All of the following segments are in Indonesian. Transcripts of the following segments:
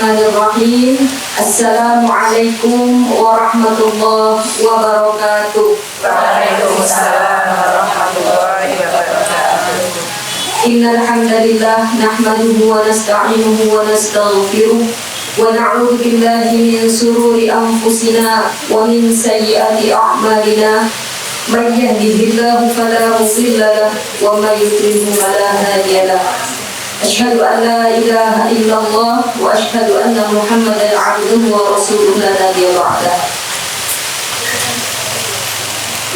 Bismillahirrahmanirrahim. Assalamualaikum warahmatullahi wabarakatuh. Waalaikumsalam warahmatullahi wabarakatuh. Innal hamdalillah nahmaduhu wa nasta'inuhu wa nastaghfiruh wa na'udzu billahi min shururi anfusina wa min sayyiati a'malina. Man yahdihillahu fala mudilla lahu wa man yudlil fala hadiya lahu. Asyhadu an la ilaha illallah wa asyhadu anna Muhammadan 'abduhu wa rasuluhu la nabiyya ba'dah.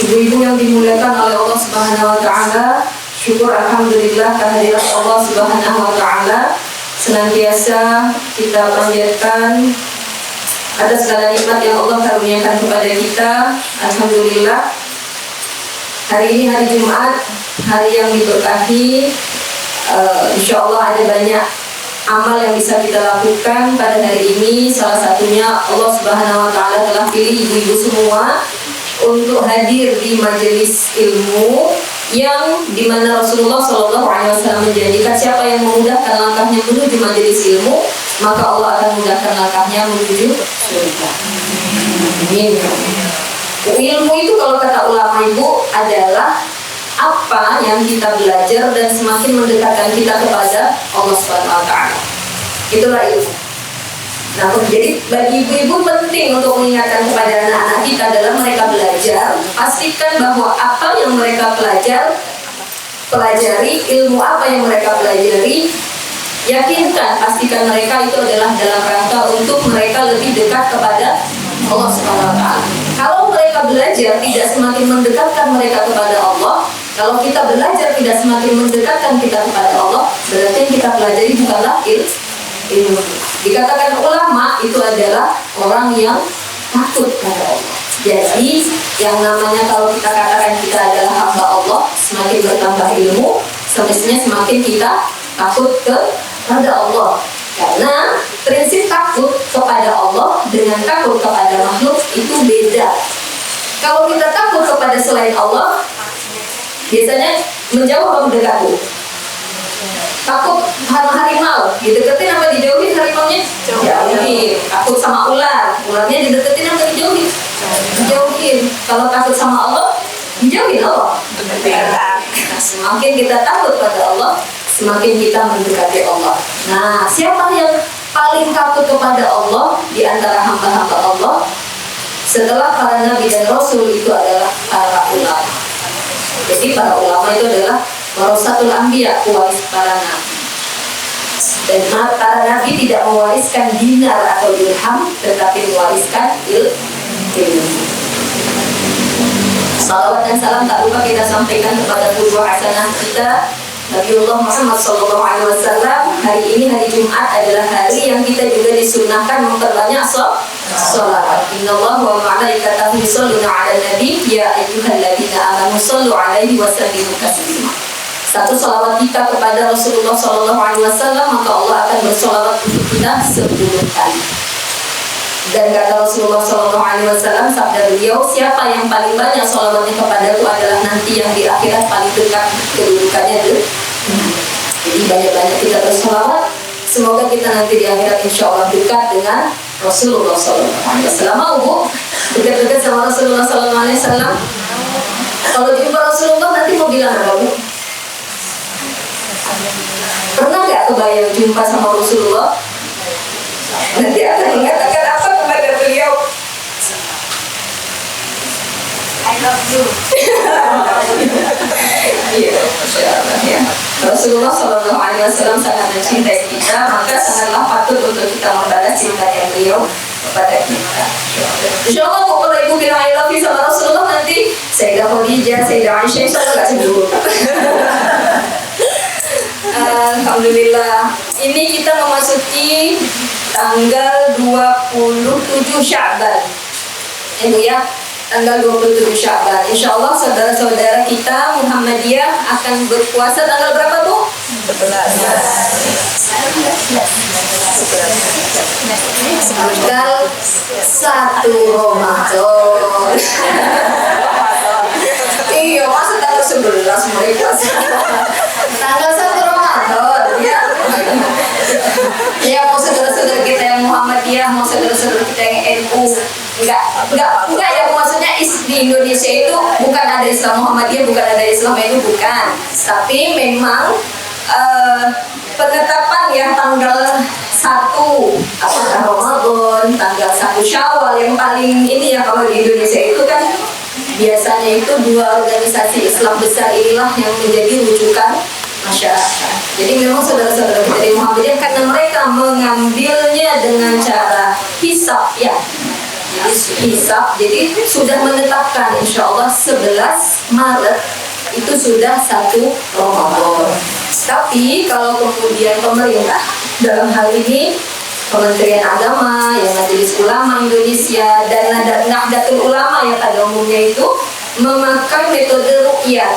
Ibu-ibu yang dimuliakan oleh Allah Subhanahu wa taala, syukur alhamdulillah kehadirat Allah Subhanahu wa taala senantiasa kita panjatkan atas segala nikmat yang Allah karuniakan kepada kita. Alhamdulillah. Hari ini hari Jumat, hari yang diberkahi. Insya Allah ada banyak amal yang bisa kita lakukan pada hari ini. Salah satunya Allah Subhanahu wa taala telah pilih ibu-ibu semua untuk hadir di majelis ilmu yang dimana Rasulullah SAW menjanjikan siapa yang memudahkan langkahnya menuju majelis ilmu, maka Allah akan mudahkan langkahnya menuju surga. Amin. Ilmu itu kalau kata ulama ibu adalah apa yang kita belajar dan semakin mendekatkan kita kepada Allah Subhanahu wa taala. Itulah ilmu. Nah, jadi bagi ibu-ibu penting untuk mengingatkan kepada anak-anak kita adalah mereka belajar, pastikan bahwa apa yang mereka pelajari, ilmu apa yang mereka pelajari, yakinkan, pastikan mereka itu adalah dalam rangka untuk mereka lebih dekat kepada Allah Subhanahu wa taala. Kalau mereka belajar tidak semakin mendekatkan mereka kepada Allah, kalau kita belajar tidak semakin mendekatkan kita kepada Allah, berarti yang kita pelajari bukanlah ilmu. Dikatakan ulama itu adalah orang yang takut kepada Allah. Jadi yang namanya kalau kita katakan kita adalah hamba Allah, semakin bertambah ilmu, semestinya semakin kita takut kepada Allah. Karena prinsip takut kepada Allah dengan takut kepada makhluk itu beda. Kalau kita takut kepada selain Allah, biasanya menjauh atau mendekat? Takut harimau, dideketin apa dijauhin harimaunya? Jauhin. Takut sama ular, ularnya dideketin apa dijauhin? Dijauhin. Kalau takut sama Allah, dijauhin Allah. Nah, semakin kita takut pada Allah, semakin kita mendekati Allah. Nah, siapa yang paling takut kepada Allah di antara hamba-hamba Allah? Setelah para nabi dan rasul itu adalah para ulama. Jadi para ulama itu adalah warasatul anbiya, pewaris para nabi. Dan para nabi tidak mewariskan dinar atau dirham, tetapi mewariskan ilmu. Salawat dan salam tak lupa kita sampaikan kepada qudwah hasanah kita Nabiullah Muhammad SAW. Hari ini hari Jumat adalah hari yang kita juga disunahkan memperbanyak sholawat. Innallaha wa malaikatahu yusholluna 'alan nabi ya ayyuhalladzina amanu shollu 'alaihi wa sallimu taslima. Satu sholawat kita kepada Rasulullah SAW, maka Allah akan bersholawat untuk kita 10 kali. Dan kata Rasulullah SAW, sabda beliau, siapa yang paling banyak sholawatnya kepadaku adalah nanti yang di akhirat paling dekat kedudukannya. Jadi banyak-banyak kita bersholawat. Semoga kita nanti di akhirat insya Allah dekat dengan Rasulullah SAW. Mau bu dekat-dekat sama Rasulullah SAW? Kalau jumpa Rasulullah nanti mau bilang apa bu? Pernah nggak kebayang jumpa sama Rasulullah? Nanti akan mengatakan apa kepada beliau? I love you. Iya, ya. Rasulullah SAW sangat mencintai kita, maka sangatlah patut untuk kita membalas cintanya beliau kepada kita. Insya Allah kalau ibu bilang I love you sama Rasulullah, nanti Sayyidah Khadijah, Sayyidah Aisyah, insya Allah gak cemburu. Alhamdulillah. Ini kita memasuki tanggal 27 Sya'ban. Ibu ya, tanggal 27 Sya'ban. Insya Allah saudara-saudara kita Muhammadiyah akan berpuasa tanggal berapa tuh? 11. Tanggal 1 Ramadan. Iya, masa tanggal 11 mulai puasa. Tanggal 1 Ramadan ya. Ya, mau saudara-saudara kita yang di Indonesia itu bukan ada Islam Muhammadiyah, bukan ada Islam itu bukan. Tapi memang penetapan ya tanggal 1 apakah Ramadan, tanggal 1 Syawal yang paling ini ya kalau di Indonesia itu kan biasanya itu dua organisasi Islam besar inilah yang menjadi rujukan masyarakat. Jadi memang saudara-saudara kita di Muhammadiyah karena mereka mengambilnya dengan cara hisab ya. Hisab, jadi sudah menetapkan insya Allah 11 Maret itu sudah 1 Ramadan. Tapi kalau kemudian pemerintah dalam hal ini Kementerian Agama, yang Majelis Ulama Indonesia dan Nahdlatul Ulama yang pada umumnya itu memakai metode ruqyah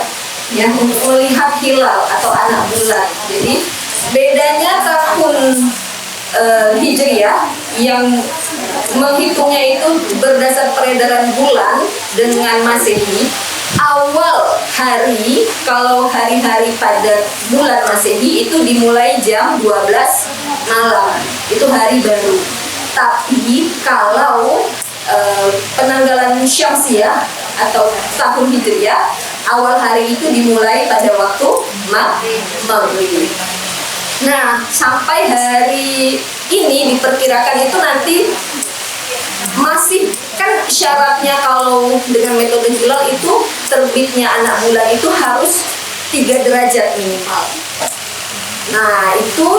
ya untuk melihat hilal atau anak bulan. Jadi bedanya tahun Hijriah yang menghitungnya itu berdasar peredaran bulan dengan Masehi. Awal hari, kalau hari-hari pada bulan Masehi itu dimulai jam 12 malam, itu hari baru. Tapi kalau penanggalan Syamsiah atau tahun Hijriah, awal hari itu dimulai pada waktu maghrib. Nah, sampai hari ini diperkirakan itu nanti masih kan syaratnya kalau dengan metode hilal itu terbitnya anak bulan itu harus 3 derajat minimal. Nah, itu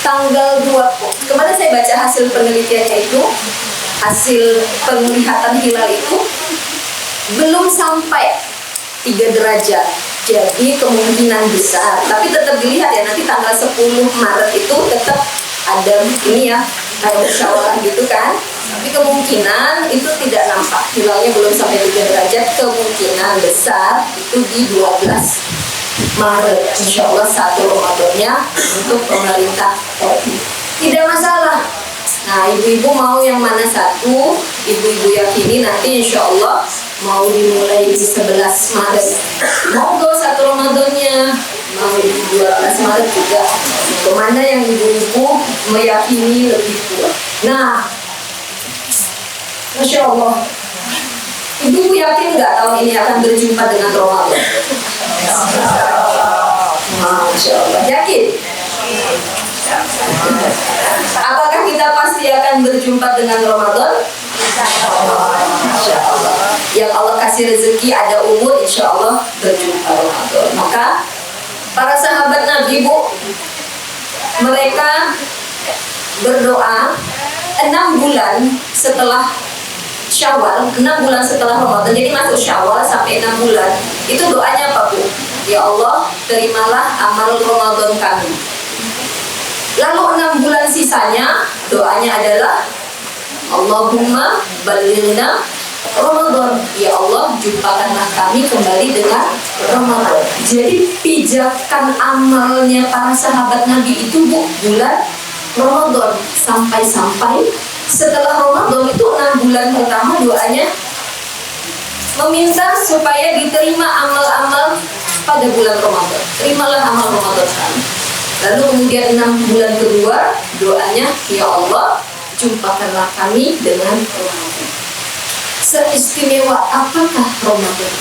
tanggal 2 kemarin saya baca hasil penelitiannya itu, hasil penglihatan hilal itu belum sampai 3 derajat. Jadi kemungkinan besar, tapi tetap dilihat ya, nanti tanggal 10 Maret itu tetap ada ini ya, kayak musyawarah gitu kan. Tapi kemungkinan itu tidak nampak, hilalnya belum sampai 3 derajat, kemungkinan besar itu di 12 Maret. Insya Allah 1 Ramadannya untuk pemerintah RI. Tidak masalah. Nah, ibu-ibu mau yang mana satu, ibu-ibu yakini nanti insya Allah mau dimulai di 11 Maret. Monggo 1 Ramadannya, mau di 12 Maret juga. Kemana yang ibu-ibu meyakini lebih kuat. Nah, Masya Allah, ibu yakin nggak tahun ini akan berjumpa dengan Ramadan? Masya Allah, yakin? Apakah kita pasti akan berjumpa dengan Ramadan? Insya Allah. Yang Allah kasih rezeki ada umur, insya Allah berjumpa Ramadan. Maka para sahabat Nabi, Bu, mereka berdoa 6 bulan setelah Syawal, 6 bulan setelah Ramadan. Jadi masuk Syawal sampai 6 bulan. Itu doanya apa, Bu? Ya Allah, terimalah amal Ramadan kami. Lalu 6 bulan sisanya doanya adalah Allahumma balighna Ramadan. Ya Allah, jumpakanlah kami kembali dengan Ramadan. Jadi pijakan amalnya para sahabat Nabi itu, Bu, bulan Ramadan. Sampai-sampai setelah Ramadan itu 6 bulan pertama doanya meminta supaya diterima amal-amal pada bulan Ramadan. Terimalah amal Ramadan kami. Lalu kemudian 6 bulan kedua doanya, ya Allah, jumpakanlah kami dengan Ramadan. Seistimewa apakah Ramadan?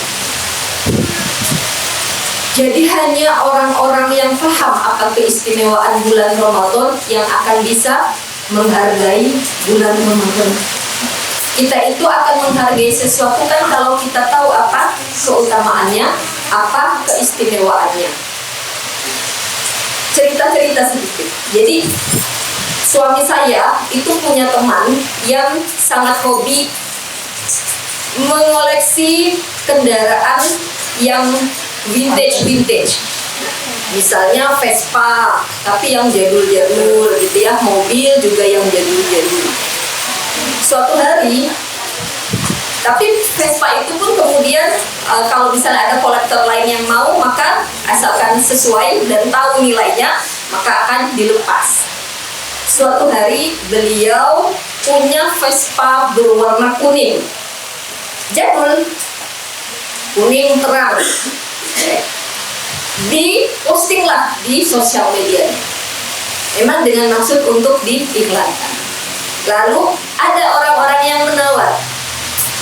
Jadi hanya orang-orang yang paham akan keistimewaan bulan Ramadan yang akan bisa menghargai bulan Ramadan. Kita itu akan menghargai sesuatu kan kalau kita tahu apa keutamaannya, apa keistimewaannya. Cerita-cerita sedikit. Jadi suami saya itu punya teman yang sangat hobi mengoleksi kendaraan yang vintage. Misalnya Vespa, tapi yang jadul-jadul gitu ya, mobil juga yang jadul-jadul. Suatu hari, tapi Vespa itu pun kemudian kalau misalnya ada kolektor lain yang mau, maka asalkan sesuai dan tahu nilainya, maka akan dilepas. Suatu hari beliau punya Vespa berwarna kuning, jadul, kuning terang. Dipostinglah di sosial media, memang dengan maksud untuk diiklankan. Lalu ada orang-orang yang menawar,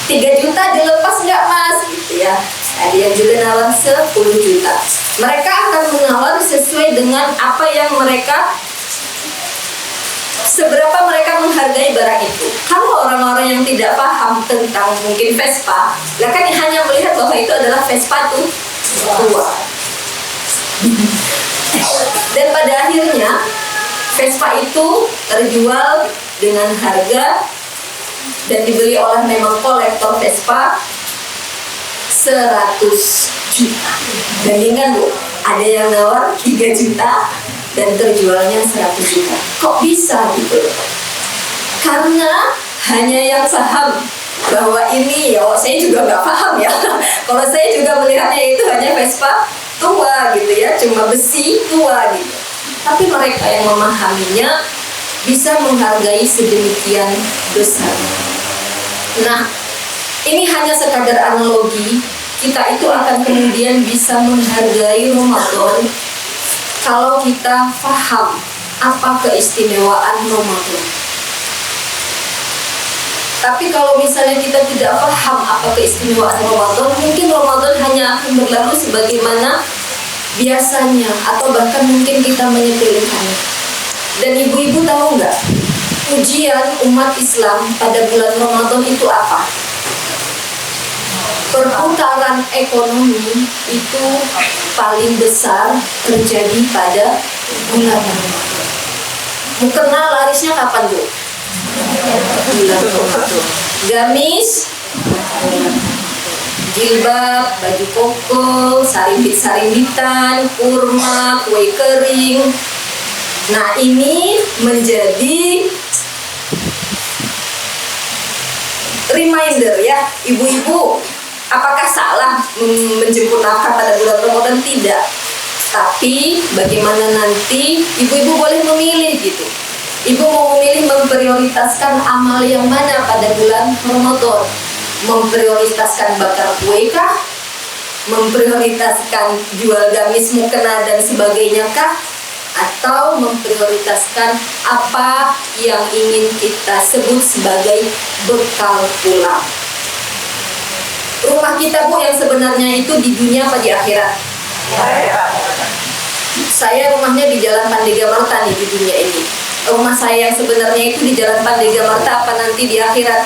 3 juta dilepas nggak mas gitu ya. Ada yang juga nawar 10 juta. Mereka akan menawar sesuai dengan apa yang mereka, seberapa mereka menghargai barang itu. Kalau orang-orang yang tidak paham tentang mungkin Vespa, lah kan hanya melihat bahwa itu adalah Vespa tuh tua. Dan pada akhirnya Vespa itu terjual dengan harga dan dibeli oleh memang kolektor Vespa 100 juta. Bandingkan Bu, ada yang nawar 3 juta dan terjualnya 100 juta. Kok bisa gitu? Karena hanya yang paham bahwa ini, ya saya juga nggak paham ya. Kalau saya juga melihatnya itu hanya Vespa tua gitu ya, cuma besi tua gitu. Tapi mereka yang memahaminya bisa menghargai sedemikian besar. Nah, ini hanya sekadar analogi. Kita itu akan kemudian bisa menghargai Ramadan kalau kita paham apa keistimewaan Ramadan. Tapi kalau misalnya kita tidak paham apa keistimewaan Ramadan, mungkin Ramadan hanya akan berlalu sebagaimana biasanya, atau bahkan mungkin kita menyepelekannya. Dan ibu-ibu tahu nggak, ujian umat Islam pada bulan Ramadan itu apa? Perputaran ekonomi itu paling besar terjadi pada bulan Ramadan. Mukena larisnya kapan Bu? Bulan Ramadan. Gamis, jilbab, baju koko, sarimbit-sarimbitan, kurma, kue kering. Nah, ini menjadi reminder ya, ibu-ibu. Apakah salah menjemput nafkah pada bulan Ramadan? Tidak. Tapi bagaimana nanti ibu-ibu boleh memilih gitu. Ibu mau memilih memprioritaskan amal yang mana pada bulan Ramadan? Memprioritaskan bakar kue kah? Memprioritaskan jual gamis, mukena dan sebagainya kah? Atau memprioritaskan apa yang ingin kita sebut sebagai bekal pulang? Rumah kita Bu yang sebenarnya itu di dunia apa di akhirat? Saya rumahnya di Jalan Pandega Marta nih di dunia ini. Rumah saya yang sebenarnya itu di Jalan Pandega Marta apa nanti di akhirat?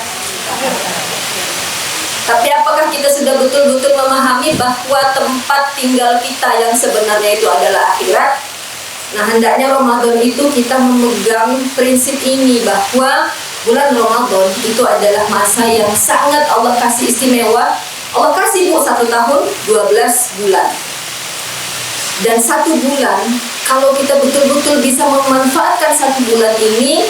Tapi apakah kita sudah betul-betul memahami bahwa tempat tinggal kita yang sebenarnya itu adalah akhirat? Nah, hendaknya Ramadan itu kita memegang prinsip ini, bahwa bulan Ramadan itu adalah masa yang sangat Allah kasih istimewa. Allah kasih Bu 1 tahun 12 bulan. Dan 1 bulan, kalau kita betul-betul bisa memanfaatkan 1 bulan ini,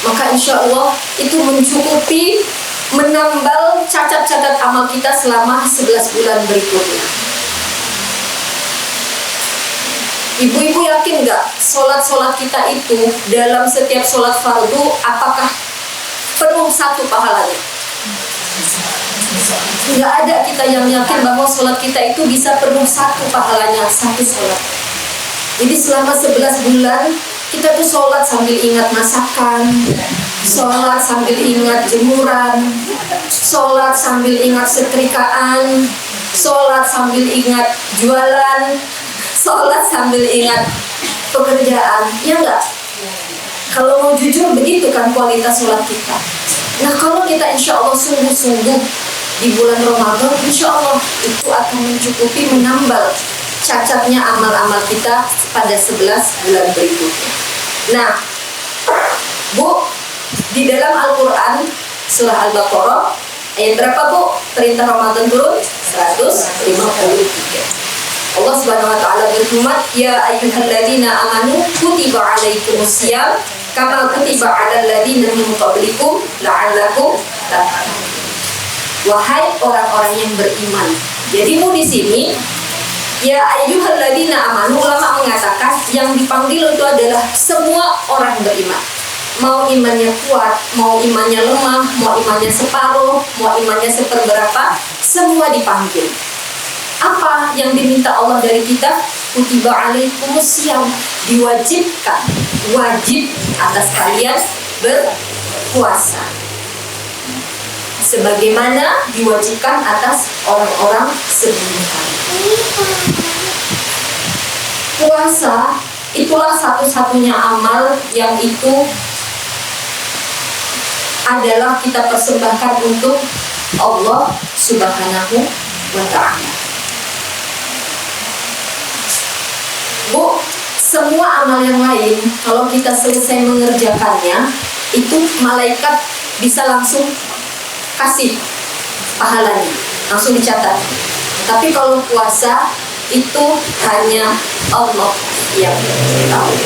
maka insya Allah itu mencukupi menambal cacat-cacat amal kita selama 11 bulan berikutnya. Ibu-ibu yakin nggak sholat-sholat kita itu dalam setiap sholat fardu apakah penuh 1 pahalanya? Nggak ada kita yang yakin bahwa sholat kita itu bisa penuh 1 pahalanya 1 sholat. Jadi selama 11 bulan kita tuh sholat sambil ingat masakan, sholat sambil ingat jemuran, sholat sambil ingat setrikaan, sholat sambil ingat jualan, sholat sambil ingat pekerjaan. Ya enggak? Kalau mau jujur begitu kan kualitas sholat kita. Nah, kalau kita insya Allah sungguh-sungguh di bulan Ramadan, insya Allah itu akan mencukupi menambal cacatnya amal-amal kita pada 11 bulan berikutnya. Nah, Bu, di dalam Al-Quran surah Al-Baqarah ayat berapa Bu? Perintah Ramadan turun 153. Allah Subhanahu wa taala berfirman, "Ya ayyuhalladzina amanu kutiba 'alaikumusiyam kama kutiba 'alal ladzina min qablikum la'allakum tattaqun." Wahai orang-orang yang beriman. Jadi Bu di sini ya ayyuhalladzina amanu, ulama mengatakan yang dipanggil itu adalah semua orang beriman. Mau imannya kuat, mau imannya lemah, mau imannya separuh, mau imannya seperberapa, semua dipanggil. Apa yang diminta Allah dari kita? Kutiba alaikumusiyam, diwajibkan, wajib atas kalian berpuasa. sebagaimana diwajibkan atas orang-orang sebelum kami. Puasa itulah satu-satunya amal yang itu adalah kita persembahkan untuk Allah Subhanahu wa ta'ala. Bu, semua amal yang lain kalau kita selesai mengerjakannya, itu malaikat bisa langsung kasih pahalanya, langsung dicatat. Tapi kalau puasa itu hanya Allah yang tahu.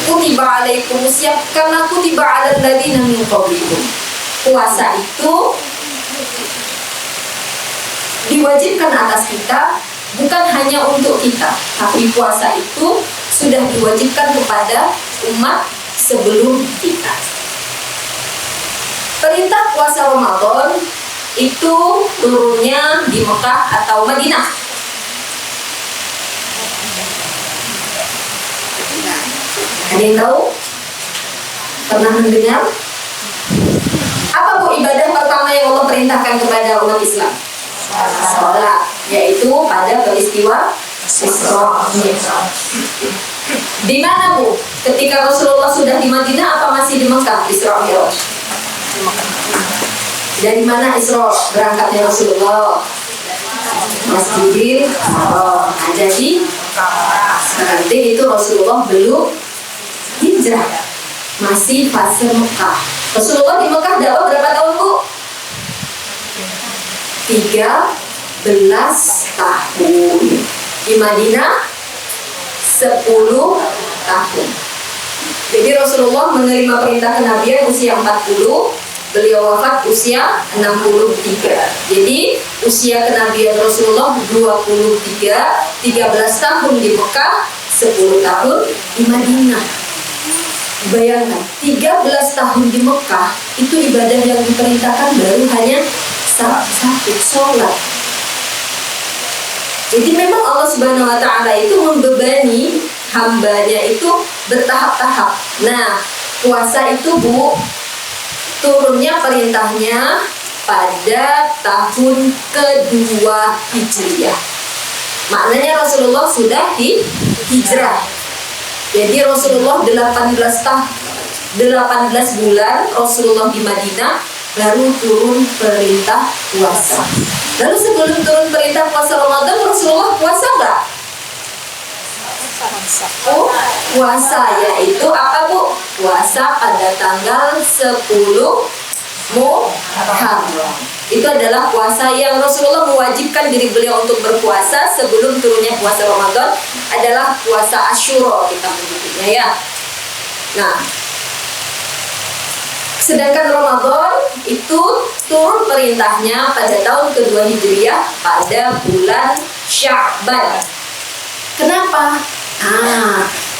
Kutiba alaikumus syiyam kama kutiba alal ladzina min qablikum. Puasa itu diwajibkan atas kita, bukan hanya untuk kita, tapi puasa itu sudah diwajibkan kepada umat sebelum kita. Perintah puasa Ramadan itu turunnya di Mekah atau Madinah. Ada yang tahu? Pernah mendengar? Apa Bu ibadah pertama yang Allah perintahkan kepada umat Islam? Sholat, yaitu pada peristiwa Isra Mi'raj. Di mana Bu? Ketika Rasulullah sudah di Madinah apa masih di Mekah Isra Mi'raj? Dari mana Isra berangkatnya Rasulullah? Masjidil Haram. Jadi berarti itu Rasulullah belum hijrah, masih fase Mekah. Rasulullah di Mekah dakwah berapa tahun Bu? 13 tahun. Di Madinah 10 tahun. Jadi Rasulullah menerima perintah kenabian usia 40, beliau wafat usia 63. Jadi usia kenabian Rasulullah 23, 13 tahun di Mekah, 10 tahun di Madinah. Bayangkan, 13 tahun di Mekah itu ibadah yang diperintahkan baru hanya satu, sholat. Jadi memang Allah Subhanahu wa ta'ala itu membebani hambanya itu bertahap-tahap. Nah, puasa itu Bu, turunnya perintahnya pada tahun kedua Hijriah. Maknanya Rasulullah sudah hijrah. Jadi Rasulullah 18 bulan Rasulullah di Madinah, baru turun perintah puasa. Lalu sebelum turun perintah puasa Ramadan, Rasulullah puasa nggak? Oh, puasa, yaitu apa Bu? Puasa pada tanggal 10 Muharram. Itu adalah puasa yang Rasulullah mewajibkan diri beliau untuk berpuasa sebelum turunnya puasa Ramadan, adalah puasa Asyura kita menyebutnya ya. Nah, sedangkan Ramadan itu turun perintahnya pada tahun kedua Hijriah pada bulan Sya'ban. Kenapa?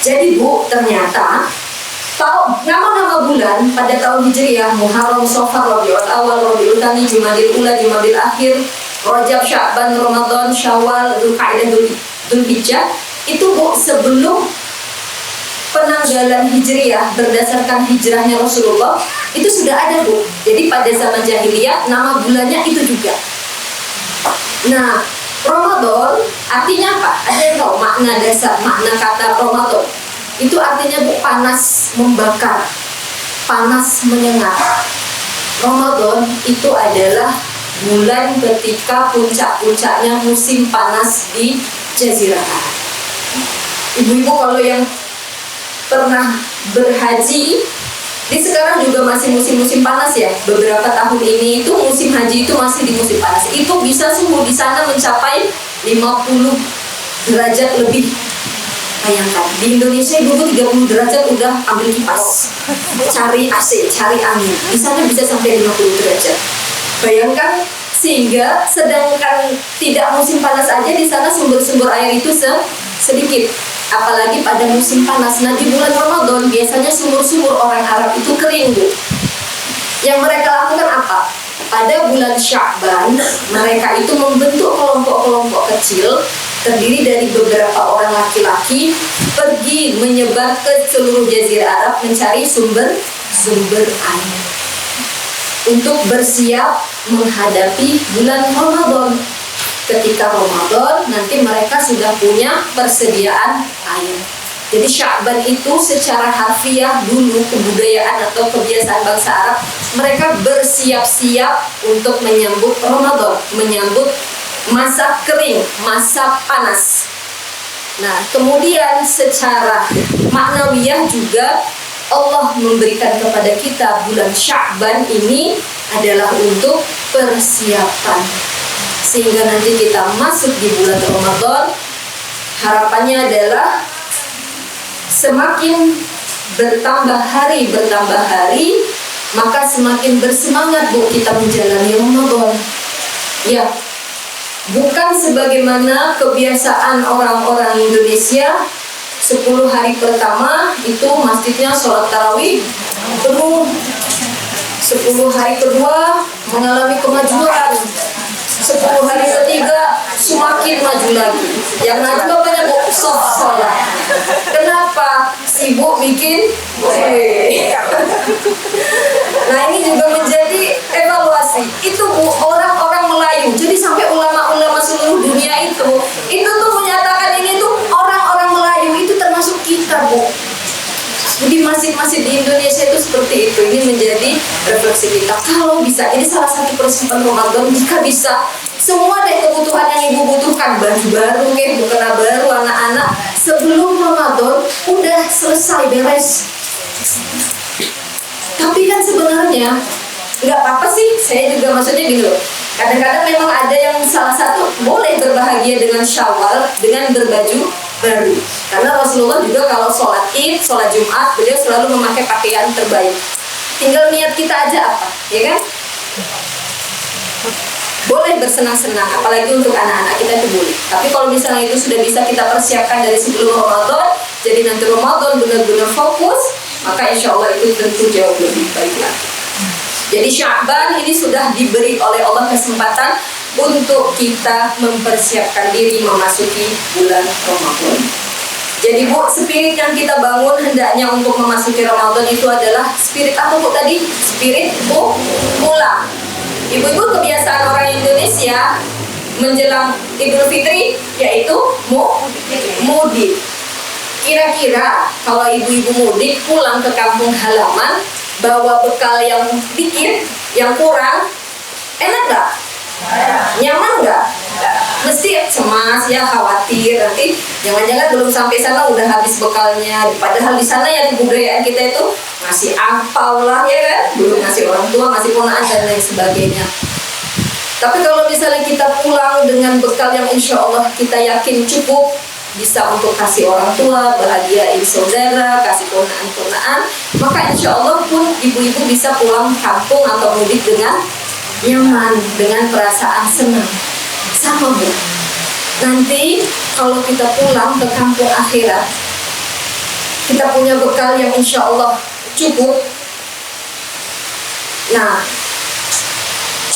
Jadi Bu, ternyata nama-nama bulan pada tahun Hijriah, Muharram, Safar, Rabiul Awal, Rabiul Tsani, Jumadil Ula, Jumadil Akhir, Rajab, Sya'ban, Ramadan, Syawal, Dzulqa'dah, Dzulhijjah, itu Bu sebelum penanggalan Hijriah berdasarkan hijrahnya Rasulullah itu sudah ada Bu. Jadi pada zaman jahiliyah nama bulannya itu juga. Nah, Ramadan artinya apa? Ada yang tahu makna dasar, makna kata Ramadan? Itu artinya Bu, panas membakar, panas menyengat. Ramadan itu adalah bulan ketika puncak-puncaknya musim panas di Jazirah Arab. Ibu-ibu kalau yang pernah berhaji, di sekarang juga masih musim-musim panas ya. Beberapa tahun ini itu musim haji itu masih di musim panas. Itu bisa suhu di sana mencapai 50 derajat lebih. Bayangkan, di Indonesia dulu 30 derajat udah ambil kipas, cari AC, cari angin. Di sana bisa sampai 50 derajat. Bayangkan, sehingga sedangkan tidak musim panas aja di sana sumber-sumber air itu sedikit. Apalagi pada musim panas. Nah, di bulan Ramadan biasanya sumur-sumur orang Arab itu kering Bu. Yang mereka lakukan apa? Pada bulan Sya'ban mereka itu membentuk kelompok-kelompok kecil terdiri dari beberapa orang laki-laki pergi menyebar ke seluruh jazirah Arab mencari sumber air untuk bersiap menghadapi bulan Ramadan. Ketika Ramadan nanti mereka sudah punya persediaan air. Jadi Sya'ban itu secara harfiah dulu kebudayaan atau kebiasaan bangsa Arab, mereka bersiap-siap untuk menyambut Ramadan, menyambut masa kering, masa panas. Nah, kemudian secara maknawiyah juga Allah memberikan kepada kita bulan Sya'ban ini adalah untuk persiapan. Sehingga nanti kita masuk di bulan Ramadan, harapannya adalah semakin bertambah hari, maka semakin bersemangat Bu kita menjalani Ramadan. Ya, bukan sebagaimana kebiasaan orang-orang Indonesia 10 hari pertama itu masjidnya sholat tarawih penuh, 10 hari kedua mengalami kemajuan, 10 hari ketiga semakin maju lagi. Yang maju banyak Bu, soft sholat. Kenapa? Sibuk bikin kue. Nah, ini juga menjadi evaluasi. Itu Bu, orang-orang Melayu. Jadi sampai ulama-ulama seluruh dunia itu tuh menyatakan ini tuh orang-orang Melayu itu termasuk kita Bu. Jadi masjid-masjid di Indonesia itu seperti itu. Ini menjadi refleksi kita. Kalau bisa, ini salah satu persiapan Ramadan. Jika bisa, semua deh kebutuhan yang ibu butuhkan, baju baru, mukena baru, anak-anak, sebelum Ramadan udah selesai beres. Tapi kan sebenarnya nggak apa-apa sih. Saya juga maksudnya gini loh. Kadang-kadang memang ada yang salah satu boleh berbahagia dengan Syawal, dengan berbaju baru. Karena Rasulullah juga kalau sholat Id, sholat Jumat, beliau selalu memakai pakaian terbaik. Tinggal niat kita aja apa, ya kan? Boleh bersenang-senang, apalagi untuk anak-anak kita itu boleh. Tapi kalau misalnya itu sudah bisa kita persiapkan dari sebelum Ramadan, jadi nanti Ramadan benar-benar fokus, maka insya Allah itu tentu jauh lebih baik lagi. Jadi Sya'ban ini sudah diberi oleh Allah kesempatan untuk kita mempersiapkan diri memasuki bulan Ramadan. Jadi Bu, spirit yang kita bangun hendaknya untuk memasuki Ramadan itu adalah spirit apa Bu tadi? Spirit pulang. Ibu-ibu kebiasaan orang Indonesia menjelang Idul Fitri yaitu mudik. Kira-kira kalau ibu-ibu mudik pulang ke kampung halaman bawa bekal yang dikit, yang kurang, enak gak? Nyaman gak? Mesti cemas ya, khawatir nanti jangan-jangan belum sampai sana udah habis bekalnya. Padahal di sana ya kebudayaan kita itu ngasih angpau lah ya kan, belum ngasih orang tua, ngasih ponakan dan lain sebagainya. Tapi kalau misalnya kita pulang dengan bekal yang insya Allah kita yakin cukup, bisa untuk kasih orang tua, bahagiain saudara, kasih ponaan-ponaan, maka insya Allah pun ibu-ibu bisa pulang kampung atau mudik dengan nyaman, dengan perasaan senang. Sama Bu, nanti kalau kita pulang ke kampung akhirat, kita punya bekal yang insya Allah cukup. Nah,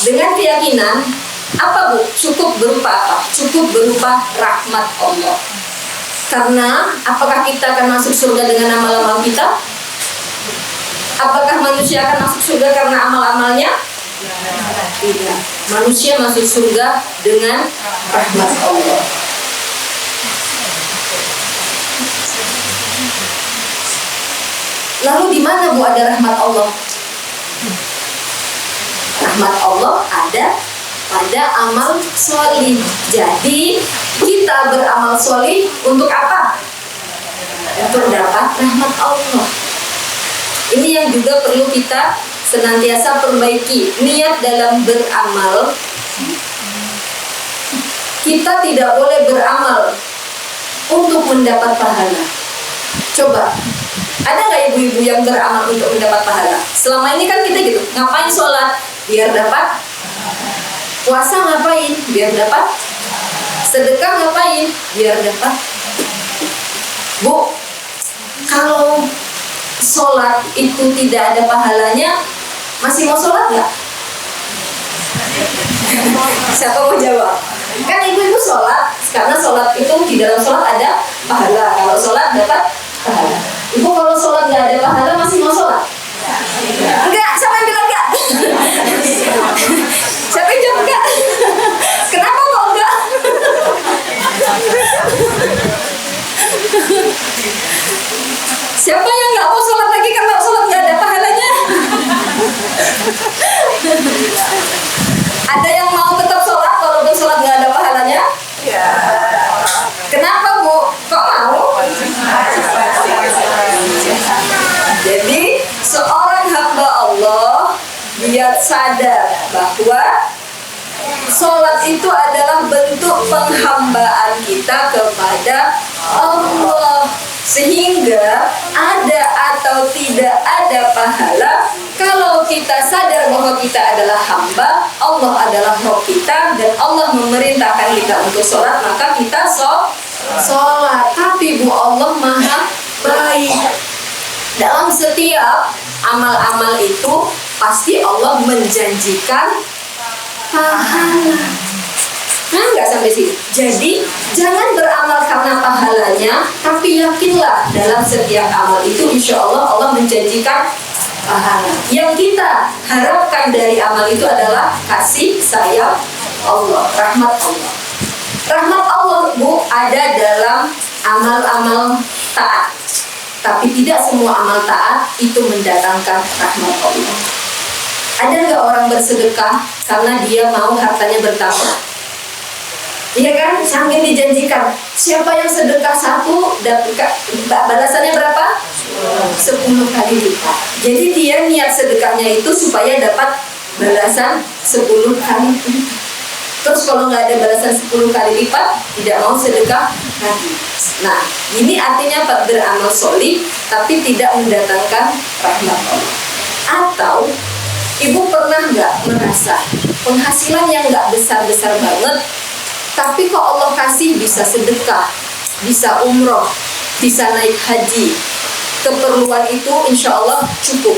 dengan keyakinan apa Bu? Cukup berupa apa? Cukup berupa rahmat Allah. Karena apakah kita akan masuk surga dengan amal-amal kita? Apakah manusia akan masuk surga karena amal-amalnya? Tidak. Manusia masuk surga dengan rahmat Allah. Lalu di mana Bu ada rahmat Allah? Rahmat Allah ada pada amal sholih. Jadi kita beramal sholih untuk apa? Untuk dapat rahmat Allah. Ini yang juga perlu kita senantiasa perbaiki. Niat dalam beramal, kita tidak boleh beramal untuk mendapat pahala. Coba, ada nggak ibu-ibu yang beramal untuk mendapat pahala? Selama ini kan kita gitu, ngapain sholat? Biar dapat. Puasa ngapain? Biar dapat. Sedekah ngapain? Biar dapat. Bu, kalau sholat itu tidak ada pahalanya, masih mau sholat nggak? Siapa mau jawab? Kan ibu-ibu sholat, karena sholat itu di dalam sholat ada pahala. Kalau sholat dapat pahala. Ibu kalau sholat nggak ada pahala masih mau sholat? Enggak, siapa yang bilang enggak? Siapa yang jawab enggak? Kenapa kok enggak? Siapa yang nggak mau sholat lagi kalau sholat nggak ada pahalanya? Ada yang mau tetap sholat walaupun sholat nggak ada pahalanya? Ya. Kenapa Bu? Kok mau? Jadi seorang hamba Allah dia sadar bahwa sholat itu adalah bentuk penghambaan kita kepada Allah, sehingga ada atau tidak ada pahala. Kalau kita sadar bahwa kita adalah hamba, Allah adalah Rabb kita, dan Allah memerintahkan kita untuk sholat, maka kita sholat. Tapi Bu, Allah maha baik. Dalam setiap amal-amal itu pasti Allah menjanjikan pahala. Nah, nggak sampai sini. Jadi jangan beramal karena pahalanya, tapi yakinlah dalam setiap amal itu insya Allah Allah menjanjikan pahala. Yang kita harapkan dari amal itu adalah kasih sayang Allah, rahmat Allah. Rahmat Allah Bu ada dalam amal-amal taat. Tapi tidak semua amal taat itu mendatangkan rahmat Allah. Ada nggak orang bersedekah karena dia mau hartanya bertambah? Iya kan? Saking dijanjikan. Siapa yang sedekah 1 dapat balasannya berapa? 10 kali lipat. Jadi dia niat sedekahnya itu supaya dapat balasan 10 kali lipat. Terus kalau nggak ada balasan 10 kali lipat, tidak mau sedekah lagi. Nah, ini artinya beramal solih, tapi tidak mendatangkan rahmat Allah. Atau ibu pernah nggak merasa penghasilan yang nggak besar-besar banget, tapi kok Allah kasih bisa sedekah, bisa umroh, bisa naik haji, keperluan itu insya Allah cukup.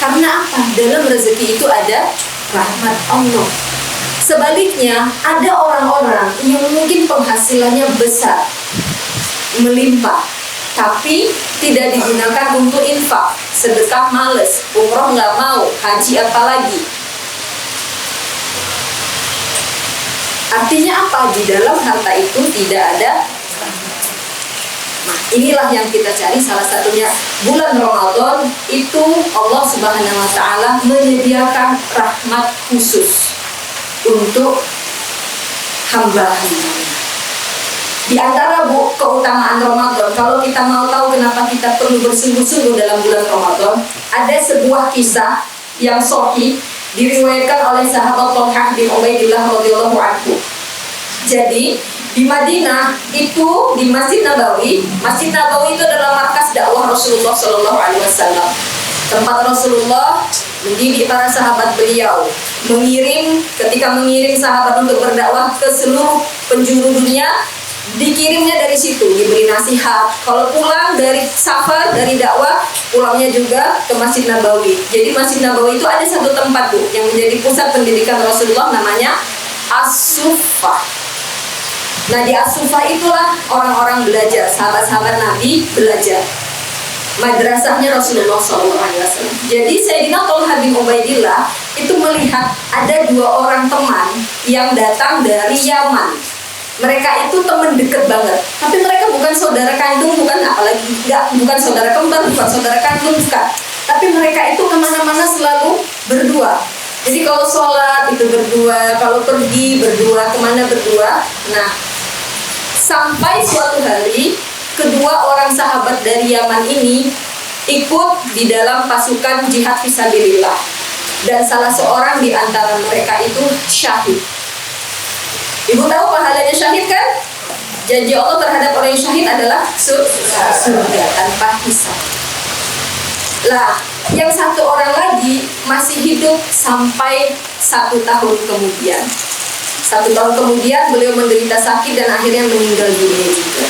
Karena apa? Dalam rezeki itu ada rahmat Allah. Sebaliknya, ada orang-orang yang mungkin penghasilannya besar, melimpah, tapi tidak digunakan untuk infak, sedekah males, umroh nggak mau, haji apalagi. Artinya apa? Di dalam harta itu tidak ada. Nah, inilah yang kita cari. Salah satunya bulan Ramadan itu Allah Subhanahu wa Ta'ala menyediakan rahmat khusus untuk hamba-hamba. Di antara Bu keutamaan Ramadan, kalau kita mau tahu kenapa kita perlu bersungguh-sungguh dalam bulan Ramadan, ada sebuah kisah yang sahih diriwayatkan oleh sahabat Thalhah bin Ubaidillah radhiyallahu anhu. Jadi di Madinah itu di Masjid Nabawi itu adalah markas dakwah Rasulullah Shallallahu Alaihi Wasallam. Tempat Rasulullah mendidik para sahabat beliau, ketika mengirim sahabat untuk berdakwah ke seluruh penjuru dunia, dikirimnya dari situ, diberi nasihat. Kalau pulang dari safar, dari dakwah, pulangnya juga ke Masjid Nabawi. Jadi Masjid Nabawi itu ada satu tempat tuh yang menjadi pusat pendidikan Rasulullah, namanya As-Suffah. Nah, di As-Suffah itulah orang-orang belajar, sahabat-sahabat Nabi belajar. Madrasahnya Rasulullah SAW. Jadi Sayyidina Thalhah bin Ubaidillah itu melihat ada 2 orang teman yang datang dari Yaman. Mereka itu teman dekat banget, tapi mereka bukan saudara kandung, bukan saudara kembar, bukan saudara kandung, bukan. Tapi mereka itu kemana-mana selalu berdua. Jadi kalau sholat itu berdua, kalau pergi berdua, kemana berdua. Nah, sampai suatu hari kedua orang sahabat dari Yaman ini ikut di dalam pasukan jihad fisabilillah, dan salah seorang di antara mereka itu syahid. Ibu tahu pahalanya syahid kan? Janji Allah terhadap orang yang syahid adalah surga tanpa hisab. Lah, yang satu orang lagi masih hidup sampai 1 tahun kemudian. 1 tahun kemudian beliau menderita sakit dan akhirnya meninggal dunia juga.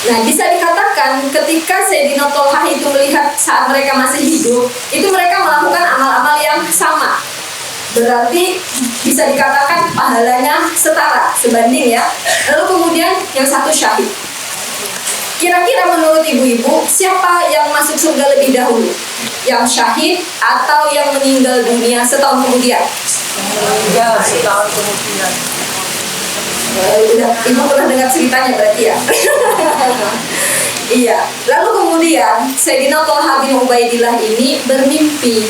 Nah, bisa dikatakan ketika Sayyidina Thalhah itu melihat saat mereka masih hidup, itu mereka melakukan amal-amal yang sama. Berarti bisa dikatakan pahalanya setara, sebanding ya. Lalu kemudian yang satu syahid. Kira-kira menurut ibu-ibu, siapa yang masuk surga lebih dahulu? Yang syahid atau yang meninggal dunia setahun kemudian? Ya, setahun kemudian. Udah, ibu pernah dengar ceritanya berarti ya? Iya. Lalu kemudian Sayyidina Thalha bin Ubaidillah ini bermimpi.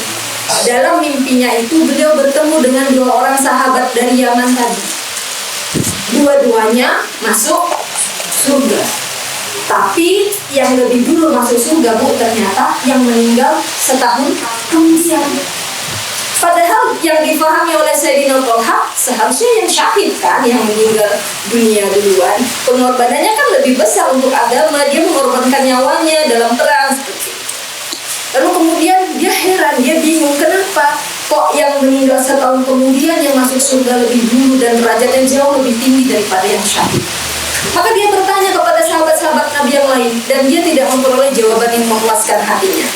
Dalam mimpinya itu beliau bertemu dengan dua orang sahabat dari Yaman tadi. Dua-duanya masuk surga. Tapi yang lebih dulu masuk surga, Bu, ternyata yang meninggal setahun kemudian. Padahal yang difahami oleh Sayyidina Thalha seharusnya yang syahid kan, yang meninggal dunia duluan. Pengorbanannya kan lebih besar untuk agama, dia mengorbankan nyawanya dalam perang seperti itu. Lalu kemudian dia heran, dia bingung kenapa kok yang meninggal setahun kemudian yang masuk surga lebih dulu dan derajatnya jauh lebih tinggi daripada yang syahid. Maka dia bertanya kepada sahabat-sahabat Nabi yang lain dan dia tidak memperoleh jawaban yang memuaskan hatinya.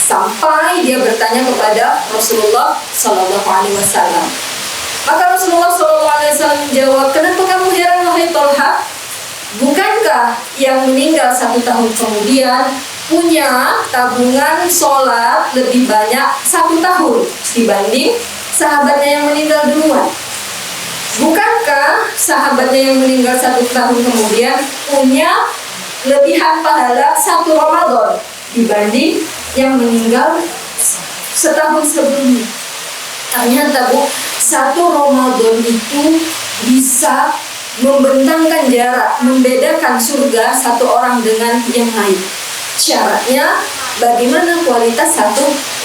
Sampai dia bertanya kepada Rasulullah Sallallahu Alaihi Wasallam. Maka Rasulullah Sallallahu Alaihi Wasallam menjawab, kenapa kamu heran wahai Thalha? Bukankah yang meninggal 1 tahun kemudian punya tabungan sholat lebih banyak 1 tahun dibanding sahabatnya yang meninggal duluan? Bukankah sahabatnya yang meninggal 1 tahun kemudian punya lebihan pahala 1 Ramadan dibanding yang meninggal setahun sebelumnya? Ternyata, Bu, 1 Ramadan itu bisa membentangkan jarak, membedakan surga satu orang dengan yang lain. Syaratnya bagaimana kualitas 1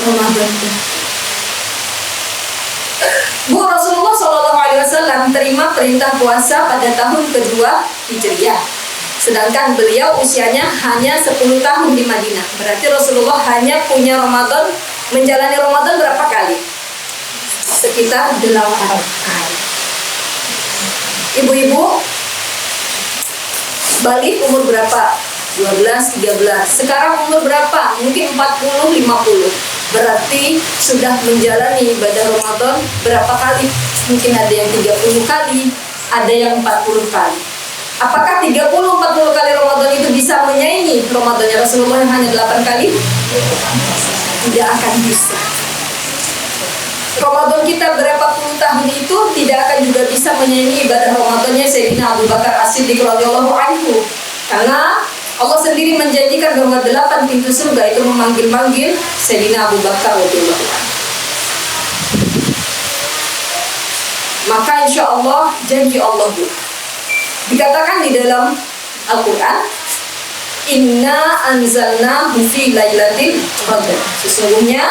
Ramadan itu. Bu, Rasulullah SAW terima perintah puasa pada tahun kedua Hijriah. Sedangkan beliau usianya hanya 10 tahun di Madinah. Berarti Rasulullah hanya punya Ramadan, menjalani Ramadan berapa kali? Sekitar 8 kali. Ibu-ibu balik umur berapa? 12, 13. Sekarang umur berapa? Mungkin 40, 50. Berarti sudah menjalani ibadah Ramadan berapa kali? Mungkin ada yang 30 kali, ada yang 40 kali. Apakah 30-40 kali Ramadan itu bisa menyaingi Ramadannya Rasulullah yang hanya 8 kali? Tidak akan bisa. Ramadan kita berapa puluh tahun itu tidak akan juga bisa menyaingi ibadah Ramadannya Sayyidina Abu Bakar As-Siddiq radhiyallahu anhu. Karena Allah sendiri menjanjikan bahwa 8 pintu surga itu memanggil-manggil Sayyidina Abu Bakar radhiyallahu anhu. Maka insya Allah janji Allah, Bu, dikatakan di dalam Al-Quran, Inna anzalnahu fi lailatul qadar. Sesungguhnya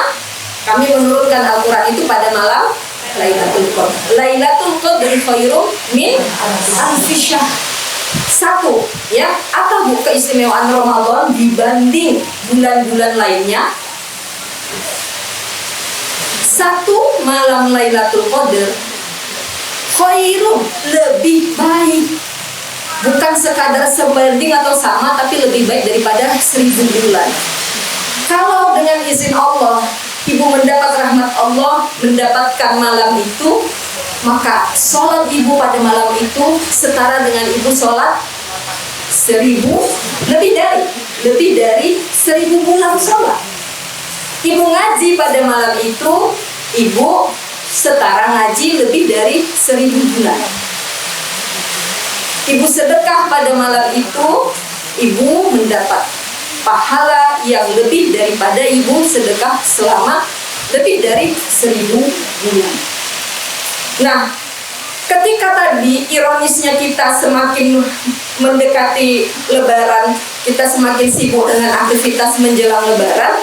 kami menurunkan Al-Quran itu pada malam Lailatul Qadar. Lailatul Qadar khairum min alfi syahr. 1, ya, apa, Bu, keistimewaan Ramadan dibanding bulan-bulan lainnya? 1 malam Lailatul Qadar khairum, lebih baik. Bukan sekadar sebanding atau sama, tapi lebih baik daripada 1000 bulan. Kalau dengan izin Allah ibu mendapat rahmat Allah, mendapatkan malam itu, maka sholat ibu pada malam itu setara dengan ibu sholat 1000, lebih dari 1000 bulan sholat. Ibu ngaji pada malam itu, ibu setara ngaji lebih dari 1000 bulan. Ibu sedekah pada malam itu, ibu mendapat pahala yang lebih daripada ibu sedekah selama lebih dari 1000 bulan. Nah, ketika tadi ironisnya kita semakin mendekati Lebaran, kita semakin sibuk dengan aktivitas menjelang Lebaran,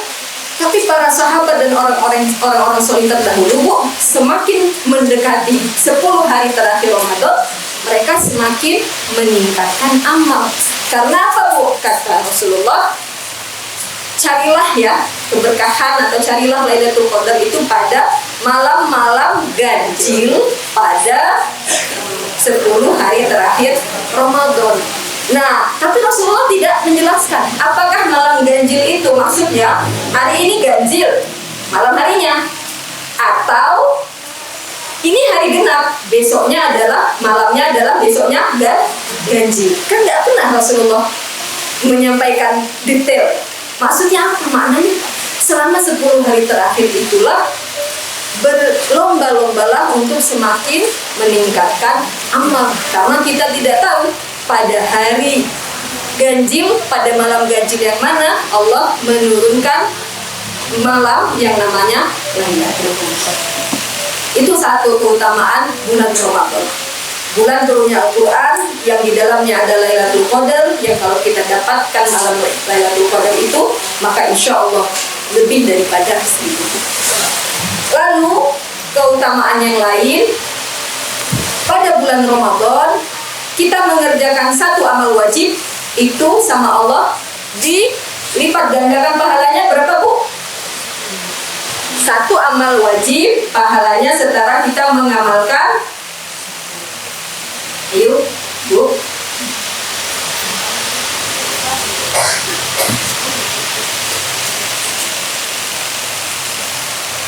tapi para sahabat dan orang-orang soleh terdahulu, Bu, semakin mendekati 10 hari terakhir Ramadan, mereka semakin meningkatkan amal. Karena apa, Bu? Kata Rasulullah, carilah ya keberkahan atau carilah Lailatul Qadar itu pada malam-malam ganjil pada 10 hari terakhir Ramadan. Nah, tapi Rasulullah tidak menjelaskan apakah malam ganjil itu maksudnya hari ini ganjil malam harinya, atau besoknya adalah malamnya adalah besoknya ganjil. Kan nggak pernah Rasulullah menyampaikan detail. Maksudnya apa maknanya? Selama 10 hari terakhir itulah berlomba-lombalah untuk semakin meningkatkan amal, karena kita tidak tahu pada hari ganjil, pada malam ganjil yang mana Allah menurunkan malam yang namanya Lailatul Qadar. Itu satu keutamaan bulan Ramadan. Bulan turunnya Al-Quran yang di dalamnya ada Lailatul Qadar, yang kalau kita dapatkan malam Lailatul Qadar itu, maka insya Allah lebih daripada 1000. Lalu keutamaan yang lain, pada bulan Ramadan kita mengerjakan satu amal wajib, itu sama Allah dilipat gandakan pahalanya berapa, Bu? Satu amal wajib pahalanya setara kita mengamalkan, ayo Bu,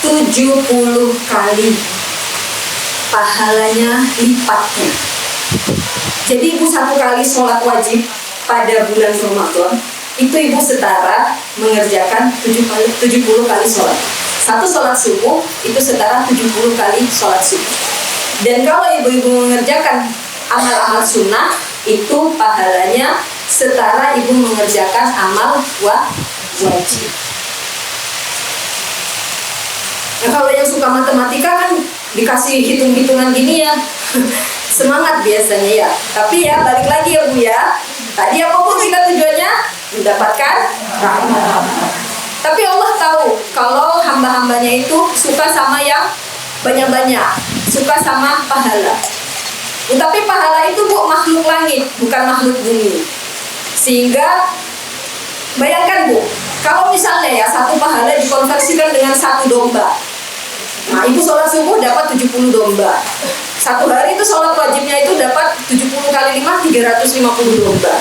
70 kali pahalanya lipatnya. Jadi ibu satu kali sholat wajib pada bulan Ramadan itu ibu setara mengerjakan 70 kali sholat. Satu sholat subuh itu setara 70 kali sholat subuh. Dan kalau ibu-ibu mengerjakan amal-amal sunnah itu pahalanya setara ibu mengerjakan amal wajib. Nah, kalau yang suka matematika kan dikasih hitung-hitungan gini ya, semangat biasanya ya. Tapi ya balik lagi ya Bu ya, tadi apapun kita tujuannya mendapatkan rahmat. Tapi Allah tahu kalau hamba-hambanya itu suka sama yang banyak-banyak, suka sama pahala. Tapi pahala itu Bu makhluk langit, bukan makhluk bumi. Sehingga bayangkan Bu, kalau misalnya ya satu pahala dikonversikan dengan satu domba. Nah, ibu sholat subuh dapat 70 domba. Satu hari itu sholat wajibnya itu dapat 70 kali 5, 350 domba.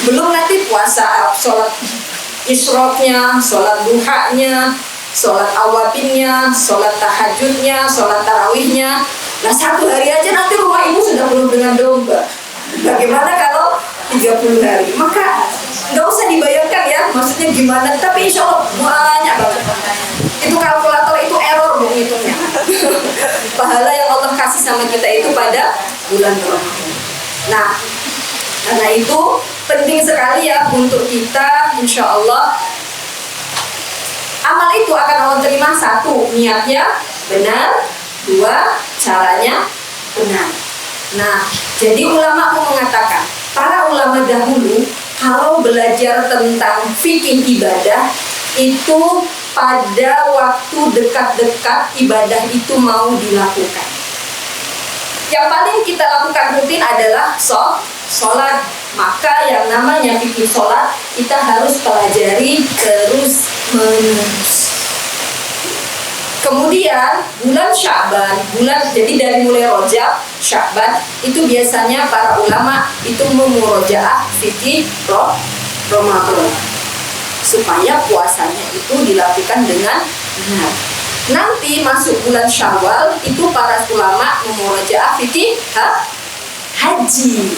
Belum nanti puasa, sholat isyroknya, sholat duhanya, sholat awabinnya, sholat tahajudnya, sholat tarawihnya. Nah, satu hari aja nanti rumah ibu sudah penuh dengan domba. Bagaimana kalau 30 hari? Maka nggak usah dibayangkan ya, maksudnya gimana. Tapi insya Allah banyak banget. Itu kalkulator itu error menghitungnya. Pahala yang Allah kasih sama kita itu pada bulan Ramadan. Nah, karena itu penting sekali ya untuk kita, insya Allah amal itu akan Allah terima. Satu, niatnya benar. Dua, caranya benar. Nah, jadi ulama mengatakan, para ulama dahulu kalau belajar tentang fikih ibadah itu pada waktu dekat-dekat ibadah itu mau dilakukan. Yang paling kita lakukan rutin adalah sholat. Maka yang namanya fikih sholat kita harus pelajari terus menerus. Kemudian bulan Sya'ban, jadi dari mulai Rajab, Sya'ban itu biasanya para ulama itu memurojaah fikih Ramadan supaya puasanya itu dilakukan dengan benar. Nanti masuk bulan Syawal itu para ulama memurojaah fikih haji.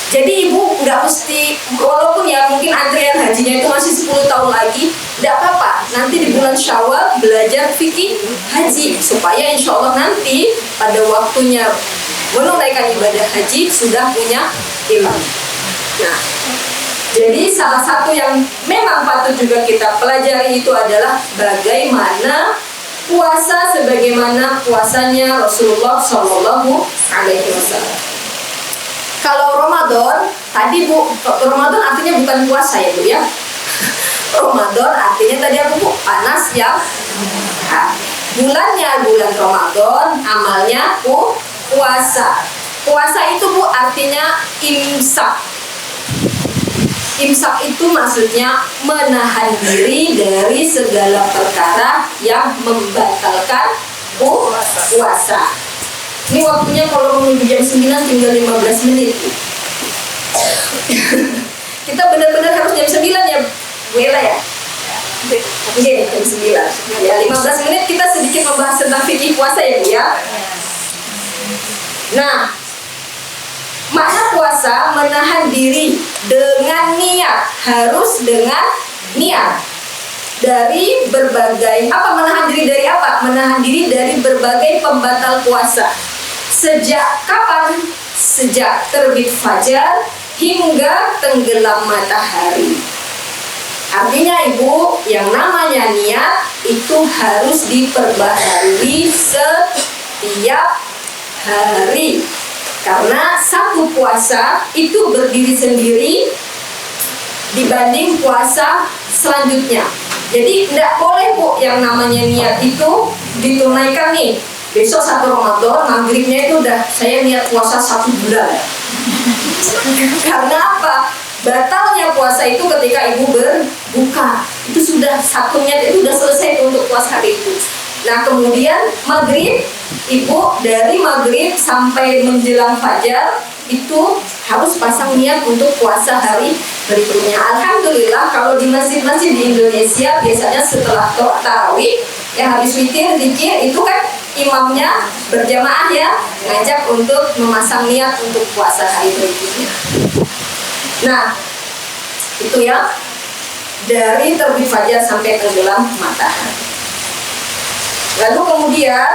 Jadi ibu nggak mesti, walaupun ya mungkin antrian hajinya itu masih 10 tahun lagi, tidak apa-apa. Nanti di bulan Syawal belajar fikih haji supaya insya Allah nanti pada waktunya menunaikan ibadah haji sudah punya ilmu. Nah, jadi salah satu yang memang patut juga kita pelajari itu adalah bagaimana puasa sebagaimana puasanya Rasulullah SAW. Kalau Ramadan, tadi Bu, Ramadan artinya bukan puasa ya Bu ya. Ramadan artinya tadi apa Bu? Panas yang bulannya bulan Ramadan, amalnya puasa. Puasa itu Bu artinya imsak. Imsak itu maksudnya menahan diri dari segala perkara yang membatalkan puasa. Ini waktunya kalau menuju jam 9 tinggal 15 menit. Kita benar-benar harus jam 9 ya Bu Ella ya? Oke, jam 9 ya, 15 menit kita sedikit membahas tentang fikih puasa ya Bu ya. Nah, makna puasa menahan diri dengan niat, harus dengan niat dari berbagai menahan diri dari apa? Menahan diri dari berbagai pembatal puasa. Sejak kapan? Sejak terbit fajar hingga tenggelam matahari. Artinya Ibu, yang namanya niat itu harus diperbaharui setiap hari. Karena satu puasa itu berdiri sendiri dibanding puasa selanjutnya. Jadi tidak boleh Bu yang namanya niat itu ditunaikan nih. Besok 1 Ramadan, maghribnya itu udah saya niat puasa 1 bulan. Karena apa? Batalnya puasa itu ketika Ibu berbuka. Itu sudah satu niat itu sudah selesai untuk puasa hari itu. Nah kemudian maghrib, Ibu dari maghrib sampai menjelang fajar itu harus pasang niat untuk puasa hari berikutnya. Alhamdulillah kalau di masjid-masjid di Indonesia biasanya setelah tarawih ya habis witir, zikir itu kan imamnya berjamaah ya ngajak untuk memasang niat untuk puasa hari berikutnya. Nah itu ya dari terbit fajar sampai tenggelam matahari. Lalu kemudian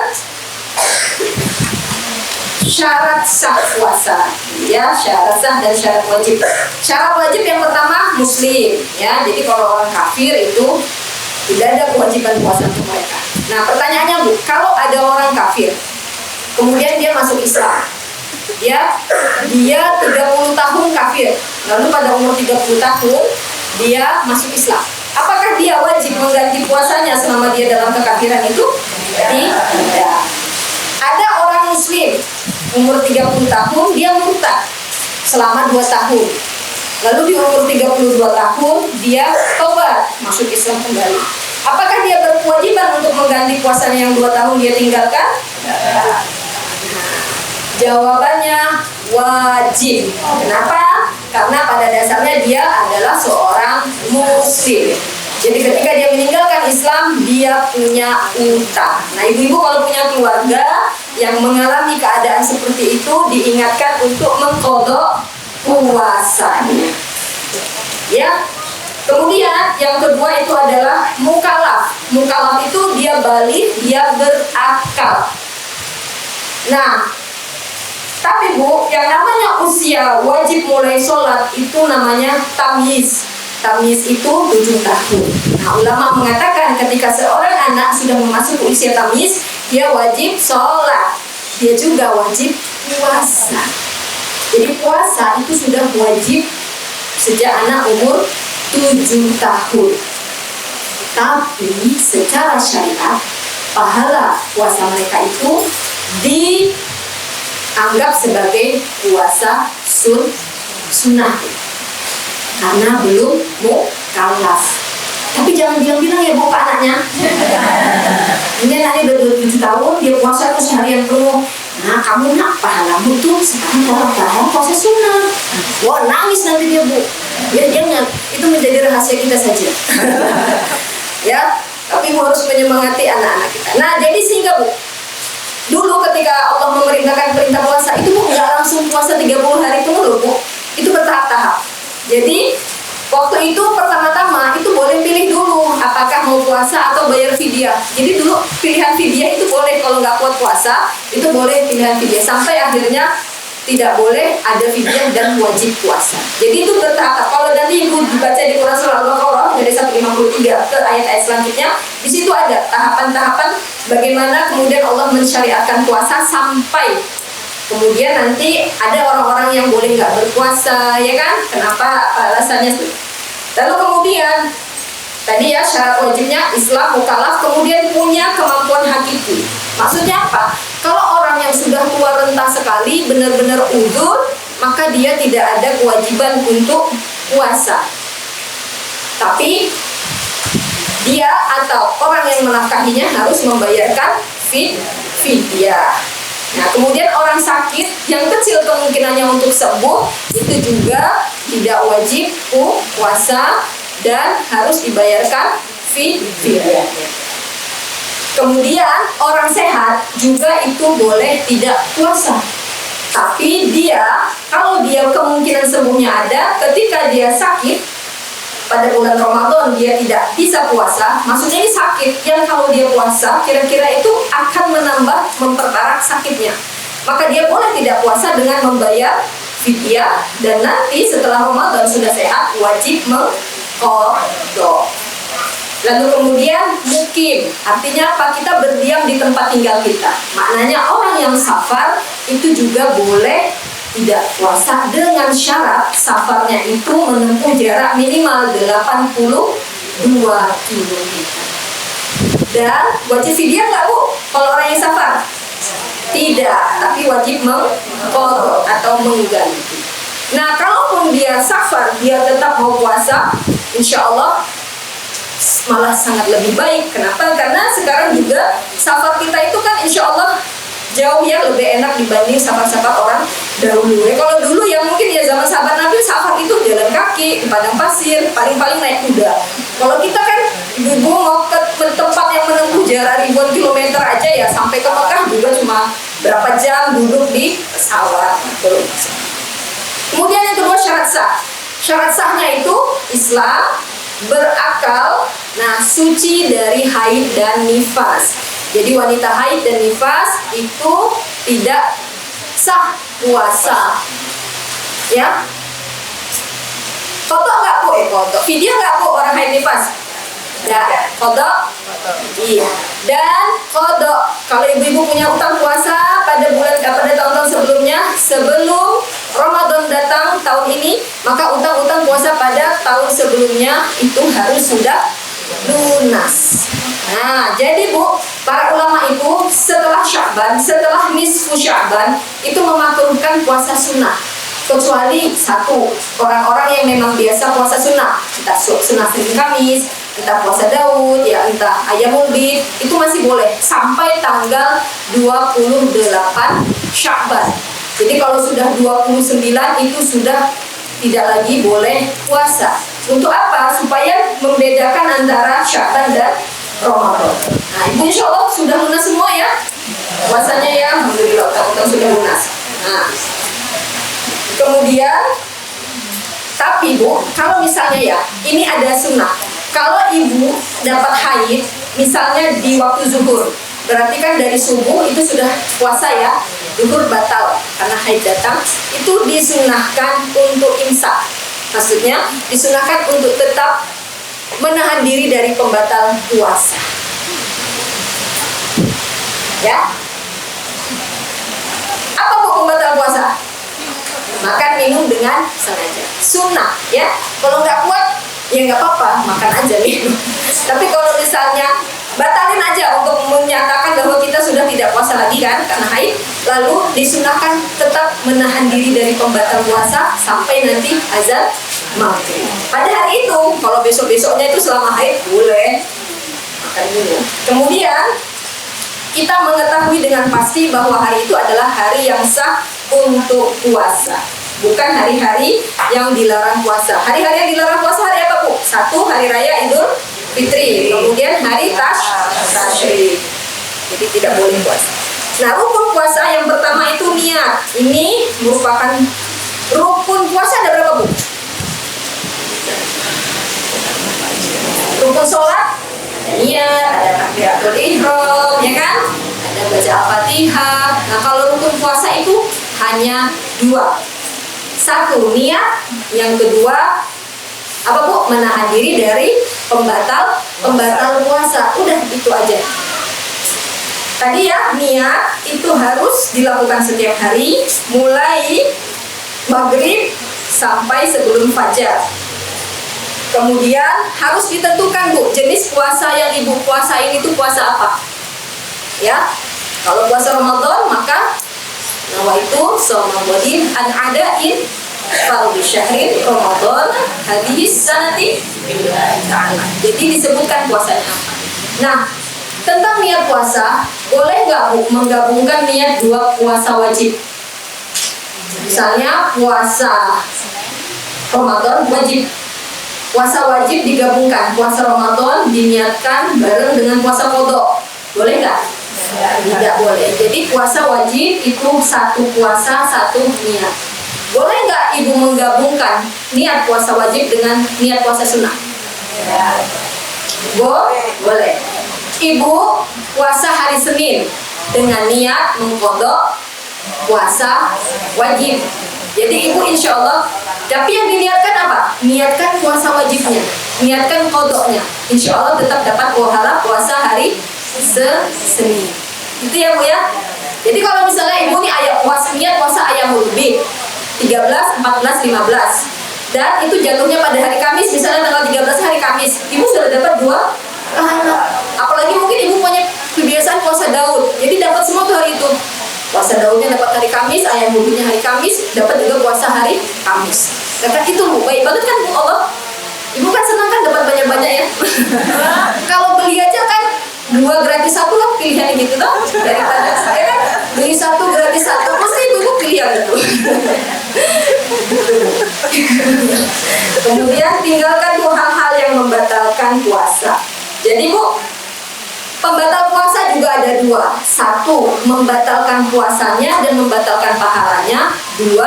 syarat sah puasa, ya syarat sah dan syarat wajib. Syarat wajib yang pertama muslim, ya. Jadi kalau orang kafir itu tidak ada kewajiban puasa untuk mereka. Nah pertanyaannya Bu, kalau ada orang kafir, kemudian dia masuk Islam, ya, dia 30 tahun kafir, lalu pada umur 30 tahun dia masuk Islam. Apakah dia wajib mengganti puasanya selama dia dalam kekafiran itu? Tidak. Ada orang muslim umur 30 tahun dia murtad selama 2 tahun. Lalu di umur 32 tahun dia tobat masuk Islam kembali. Apakah dia berkewajiban untuk mengganti puasanya yang 2 tahun dia tinggalkan? Tidak. Jawabannya wajib. Kenapa? Karena pada dasarnya dia adalah seorang muslim. Jadi ketika dia meninggalkan Islam, dia punya utang. Nah ibu-ibu kalau punya keluarga yang mengalami keadaan seperti itu, diingatkan untuk mengqadha puasanya. Ya. Kemudian yang kedua itu adalah mukallaf. Mukallaf itu dia balik, dia berakal. Nah, tapi Bu, yang namanya usia wajib mulai sholat itu namanya tamyiz. Tamyiz itu 7 tahun. Nah, ulama mengatakan ketika seorang anak sudah memasuki usia tamyiz, dia wajib sholat. Dia juga wajib puasa. Jadi puasa itu sudah wajib sejak anak umur 7 tahun. Tapi secara syariat, pahala puasa mereka itu dianggap sebagai puasa sunnah karena belum mukallaf. Tapi jangan bilang-bilang ya Bu ke anaknya. Ini anaknya udah 27 tahun, dia puasa tuh seharian penuh. Nah kamu nak pahalamu tuh sekarang kalau puasa sunnah. Wah nangis nanti dia Bu. Ya jangan, itu menjadi rahasia kita saja. Ya, tapi harus menyemangati anak-anak kita. Nah jadi sehingga Bu, dulu ketika Allah memerintahkan perintah puasa itu Bu nggak langsung puasa 30 hari penuh loh Bu. Itu bertahap-tahap. Jadi waktu itu pertama-tama itu boleh pilih dulu apakah mau puasa atau bayar fidyah. Jadi dulu pilihan fidyah itu boleh, kalau nggak kuat puasa itu boleh pilihan fidyah, sampai akhirnya tidak boleh ada fidyah dan wajib puasa. Jadi itu bertahap. Kalau nanti ibu dibaca di Quran surah Al-Baqarah dari 153 ke ayat-ayat selanjutnya, di situ ada tahapan-tahapan bagaimana kemudian Allah mensyariatkan puasa sampai kemudian nanti ada orang-orang yang boleh nggak berpuasa, ya kan? Kenapa? Apa alasannya? Lalu kemudian tadi ya syarat wajibnya Islam, mukallaf, kemudian punya kemampuan hakiki. Maksudnya apa? Kalau orang yang sudah tua renta sekali, benar-benar udzur, maka dia tidak ada kewajiban untuk puasa. Tapi dia atau orang yang menafkahinya harus membayarkan fidyah. Nah, kemudian orang sakit yang kecil kemungkinannya untuk sembuh itu juga tidak wajib puasa dan harus dibayarkan fidyah. Kemudian orang sehat juga itu boleh tidak puasa. Tapi dia, kalau dia kemungkinan sembuhnya ada, ketika dia sakit pada bulan Ramadan dia tidak bisa puasa, maksudnya ini sakit yang kalau dia puasa kira-kira itu akan memperparah sakitnya. Maka dia boleh tidak puasa dengan membayar fidyah, dan nanti setelah Ramadan sudah sehat wajib mengqadha. Lalu kemudian mukim, artinya apa? Kita berdiam di tempat tinggal kita. Maknanya orang yang safar itu juga boleh tidak puasa dengan syarat safarnya itu menempuh jarak minimal 82 km. Dan wajib fidyah nggak Bu? Kalau orang yang safar? Tidak, tapi wajib mengqadha atau mengganti. Nah, kalaupun dia safar, dia tetap mau puasa, insya Allah malah sangat lebih baik. Kenapa? Karena sekarang juga safar kita itu kan insya Allah jauh ya lebih enak dibanding safar-safar orang dahulu. Kalau dulu ya mungkin ya zaman sahabat Nabi safar itu jalan kaki di padang pasir, paling-paling naik kuda. Kalau kita kan ibu mau ke tempat yang menempuh jarak ribuan kilometer aja ya, sampai ke Mekah juga cuma berapa jam duduk di pesawat. Kemudian yang kedua syarat sah. Syarat sahnya itu Islam, berakal, nah suci dari haid dan nifas. Jadi wanita haid dan nifas itu tidak sah puasa. Ya. Qadha nggak Bu? Qadha. Fidyah nggak Bu orang haid nifas? Ya, qadha. Iya. Dan qadha. Kalau ibu-ibu punya utang puasa pada tahun-tahun sebelumnya, sebelum Ramadan datang tahun ini, maka utang-utang puasa pada tahun sebelumnya itu harus sudah lunas. Nah, jadi Bu, para ulama itu setelah Sya'ban, setelah nisfu Sya'ban itu memakruhkan puasa sunnah. Kecuali satu, orang-orang yang memang biasa puasa sunnah, entah sunnah Senin Kamis, entah puasa Daud, ya entah Ayyamul Bid, itu masih boleh sampai tanggal 28 Sya'ban. Jadi kalau sudah 29 itu sudah tidak lagi boleh puasa. Untuk apa? Supaya membedakan antara Sya'ban dan Ramadan. Nah, Ibu insya Allah sudah lunas semua ya puasanya ya, alhamdulillah utang-utang sudah lunas. Nah, kemudian tapi Bu, kalau misalnya ya ini ada sunnah. Kalau ibu dapat haid misalnya di waktu zuhur, berarti kan dari subuh itu sudah puasa ya, zuhur batal karena haid datang, itu disunahkan untuk imsak. Maksudnya disunahkan untuk tetap menahan diri dari pembatal puasa. Ya. Apa Bu pembatal puasa? Makan minum dengan sengaja. Sunnah ya. Kalau nggak kuat ya nggak apa-apa, makan aja minum. Tapi kalau misalnya batalin aja untuk menyatakan bahwa kita sudah tidak puasa lagi kan karena haid, lalu disunahkan tetap menahan diri dari pembatal puasa sampai nanti azan maghrib. Pada hari itu, kalau besok-besoknya itu selama haid boleh makan minum. Kemudian kita mengetahui dengan pasti bahwa hari itu adalah hari yang sah untuk puasa, bukan hari-hari yang dilarang puasa. Hari-hari yang dilarang puasa hari apa Bu? Satu, hari raya Idul Fitri, kemudian hari Tasyrik. Jadi tidak boleh puasa. Nah, rukun puasa yang pertama itu niat. Ini merupakan rukun puasa. Ada berapa Bu? Rukun sholat, niat, ada takbiratul ihram, ya kan? Ada baca Al-Fatihah. Nah, kalau rukun puasa itu hanya dua. Satu, niat. Yang kedua, apa Bu? Menahan diri dari pembatal puasa. Udah itu aja. Tadi ya, niat itu harus dilakukan setiap hari, mulai maghrib sampai sebelum fajar. Kemudian harus ditentukan Bu, jenis puasa yang ibu puasain itu puasa apa? Ya, kalau puasa Ramadan maka nawaitu shauma ghadin an ada'in fardhi syahrin Ramadan hadis sanati billahi ta'ala. Jadi disebutkan puasanya apa. Nah, tentang niat puasa, boleh nggak Bu menggabungkan niat dua puasa wajib? Misalnya puasa Ramadan wajib, puasa wajib digabungkan, puasa Ramadan diniatkan bareng dengan puasa qadha. Boleh nggak? Tidak boleh. Jadi puasa wajib itu satu puasa, satu niat. Boleh nggak ibu menggabungkan niat puasa wajib dengan niat puasa sunnah? Boleh. Ibu puasa hari Senin dengan niat mengqadha puasa wajib. Jadi ibu insya Allah, tapi yang diniatkan apa? Niatkan puasa wajibnya, niatkan qadha-nya. Insya Allah tetap dapat pahala puasa hari Senin. Itu ya Bu ya. Jadi kalau misalnya ibu nih niat puasa ayamul bid 13, 14, 15 dan itu jatuhnya pada hari Kamis, misalnya tanggal 13 hari Kamis, ibu sudah dapat 2 pahala. Apalagi mungkin ibu punya kebiasaan puasa Daud, jadi dapat semua tuh hari itu. Puasa Daudnya dapat hari Kamis, ayam bubuknya hari Kamis, dapat juga puasa hari Kamis. Dekat itu Bu, baik banget kan Bu Allah. Ibu kan senang kan dapat banyak-banyak ya. Kalau beli aja kan 2 gratis 1 lah pilihan gitu toh. Daripada saya kan beli 1 gratis 1, mesti ibu pilih yang itu. Kemudian tinggalkan tuh hal-hal yang membatalkan puasa. Jadi Bu, pembatal puasa juga ada 2. 1, membatalkan puasanya dan membatalkan pahalanya. 2,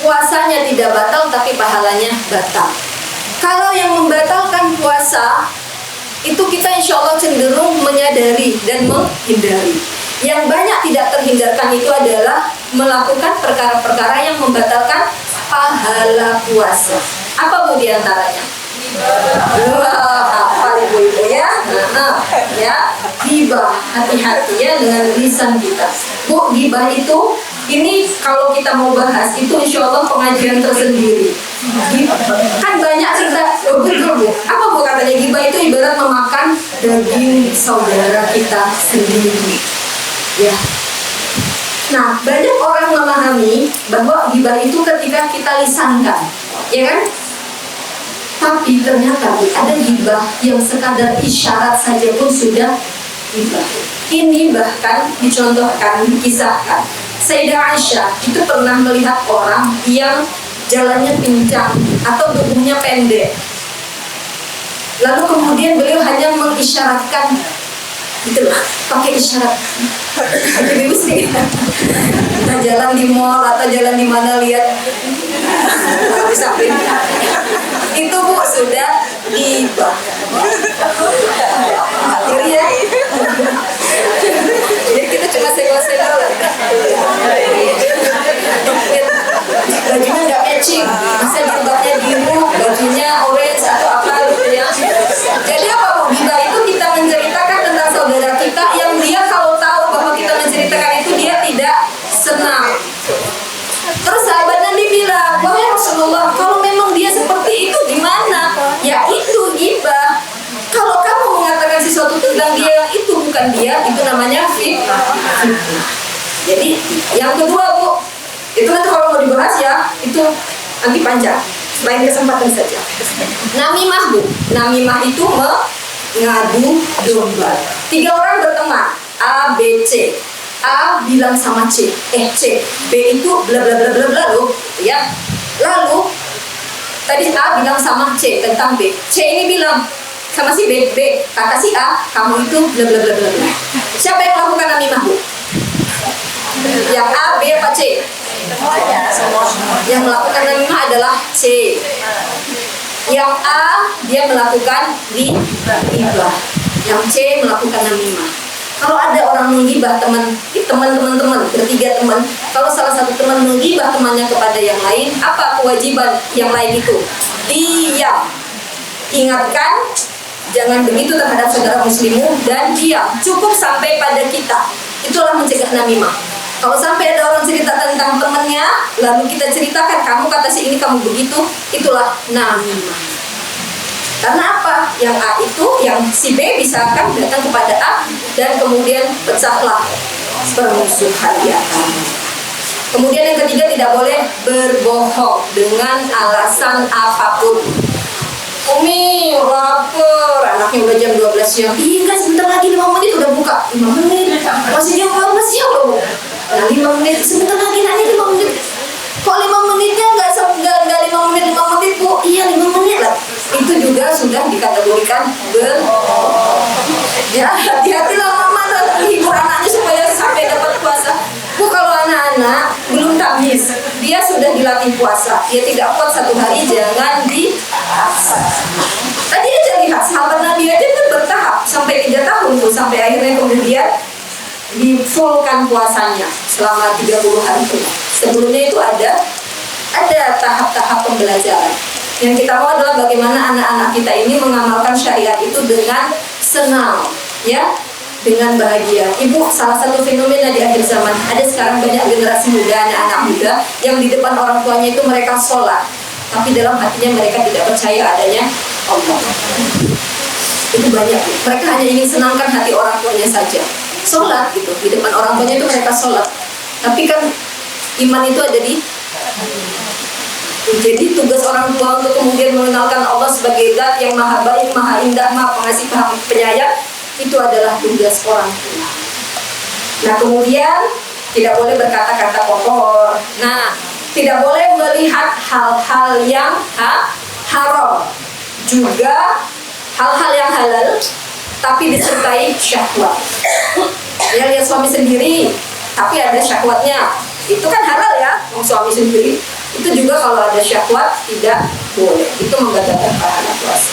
puasanya tidak batal tapi pahalanya batal. Kalau yang membatalkan puasa itu kita insya Allah cenderung menyadari dan menghindari. Yang banyak tidak terhindarkan itu adalah melakukan perkara-perkara yang membatalkan pahala puasa. Apa Bu diantaranya? Apa ibu-ibu ya? Ya, ghibah, hati-hati ya dengan lisan kita. Bu, ghibah itu, ini kalau kita mau bahas itu insya Allah pengajian tersendiri. Kan banyak cerita, betul Bu. Apa Bu katanya ghibah itu ibarat memakan daging saudara kita sendiri. Ya. Nah, banyak orang memahami bahwa ghibah itu ketika kita lisankan, ya kan? Tapi ternyata ada ghibah yang sekadar isyarat saja pun sudah ghibah. Ini bahkan dicontohkan, dikisahkan. Sayyidah Aisyah itu pernah melihat orang yang jalannya pincang atau tubuhnya pendek. Lalu kemudian beliau hanya mengisyaratkan, itulah pakai isyarat. Ibu sih, kita jalan di mall atau jalan di mana lihat di samping. Itu Bu sudah ghibah. Ya. Jadi kita cuma senggol-senggol. Bajunya nggak matching, bisa jilbabnya biru, bajunya orange atau apa gitu ya. Jadi apa Bu? Ghibah itu kita menceritakan tentang saudara kita yang dia kalau tahu bahwa kita menceritakan itu dia tidak senang. Terus sahabat Nabi bilang, wahai Rasulullah, kalau memang dia seperti itu gimana? Ya itu ghibah. Kalau kamu mengatakan sesuatu tentang dia yang itu bukan dia, itu namanya fitnah. Jadi yang kedua Bu, itu nanti kalau mau dibahas ya, itu nanti panjang. Lain kesempatan saja. Namimah Bu, namimah itu mengadu domba. 3 orang berteman, A, B, C. A bilang sama C, C, B itu bla bla bla bla bla loh, ya. Lalu tadi A bilang sama C tentang B, C ini bilang sama si B, kata si A, kamu itu bla bla bla bla bla. Siapa yang melakukan namimah Bu? Yang A, B apa C? Yang melakukan namimah adalah C. Yang A dia melakukan ghibah, yang C melakukan namimah. Kalau ada orang menggibah teman-teman bertiga teman, kalau salah satu teman menggibah temannya kepada yang lain, apa kewajiban yang lain itu? Diam. Ingatkan, jangan begitu terhadap saudara muslimu dan diam. Cukup sampai pada kita. Itulah mencegah namimah. Kalau sampai ada orang cerita tentang temannya, lalu kita ceritakan, kamu kata si ini kamu begitu, itulah namimah. Karena apa? Yang A itu, yang si B bisa kan datang kepada A dan kemudian pecahlah permusuhan di antara. Kemudian yang ketiga, tidak boleh berbohong dengan alasan apapun. Umi lapar, anaknya udah jam 12 siang. Iya enggak, sebentar lagi 5 menit udah buka. 5 menit, masih jam 12 siang loh. Nah 5 menit, sebentar lagi nanti 5 menit. Kok 5 menitnya enggak 5 menit, 5 menit Bu? Iya 5 menit lah. Itu juga sudah dikategorikan berbohong. Ya hati-hatilah mama dan dilatih puasa. Dia tidak kuat 1 hari, jangan dipaksa. Tadi aja lihat, sahabat Nabi aja kan bertahap sampai 3 tahun tuh, sampai akhirnya kemudian di-fullkan puasanya selama 30 hari itu. Sebelumnya itu ada tahap-tahap pembelajaran. Yang kita mau adalah bagaimana anak-anak kita ini mengamalkan syariat itu dengan senang, ya, dengan bahagia. Ibu, salah satu fenomena di akhir zaman, ada sekarang banyak generasi muda, anak-anak muda yang di depan orang tuanya itu mereka sholat, tapi dalam hatinya mereka tidak percaya adanya Allah. Itu banyak. Mereka hanya ingin senangkan hati orang tuanya saja. Sholat gitu, di depan orang tuanya itu mereka sholat, tapi kan iman itu ada di. Jadi tugas orang tua untuk kemudian mengenalkan Allah sebagai zat yang maha baik, maha indah, maha pengasih, penyayang, itu adalah tugas orang tua. Nah, kemudian tidak boleh berkata-kata kotor. Nah, tidak boleh melihat hal-hal yang haram. Juga hal-hal yang halal tapi disertai syahwat. Ya, lihat suami sendiri tapi ada syahwatnya, itu kan halal ya, suami sendiri. Itu juga kalau ada syahwat tidak boleh. Itu membatalkan pahala puasa.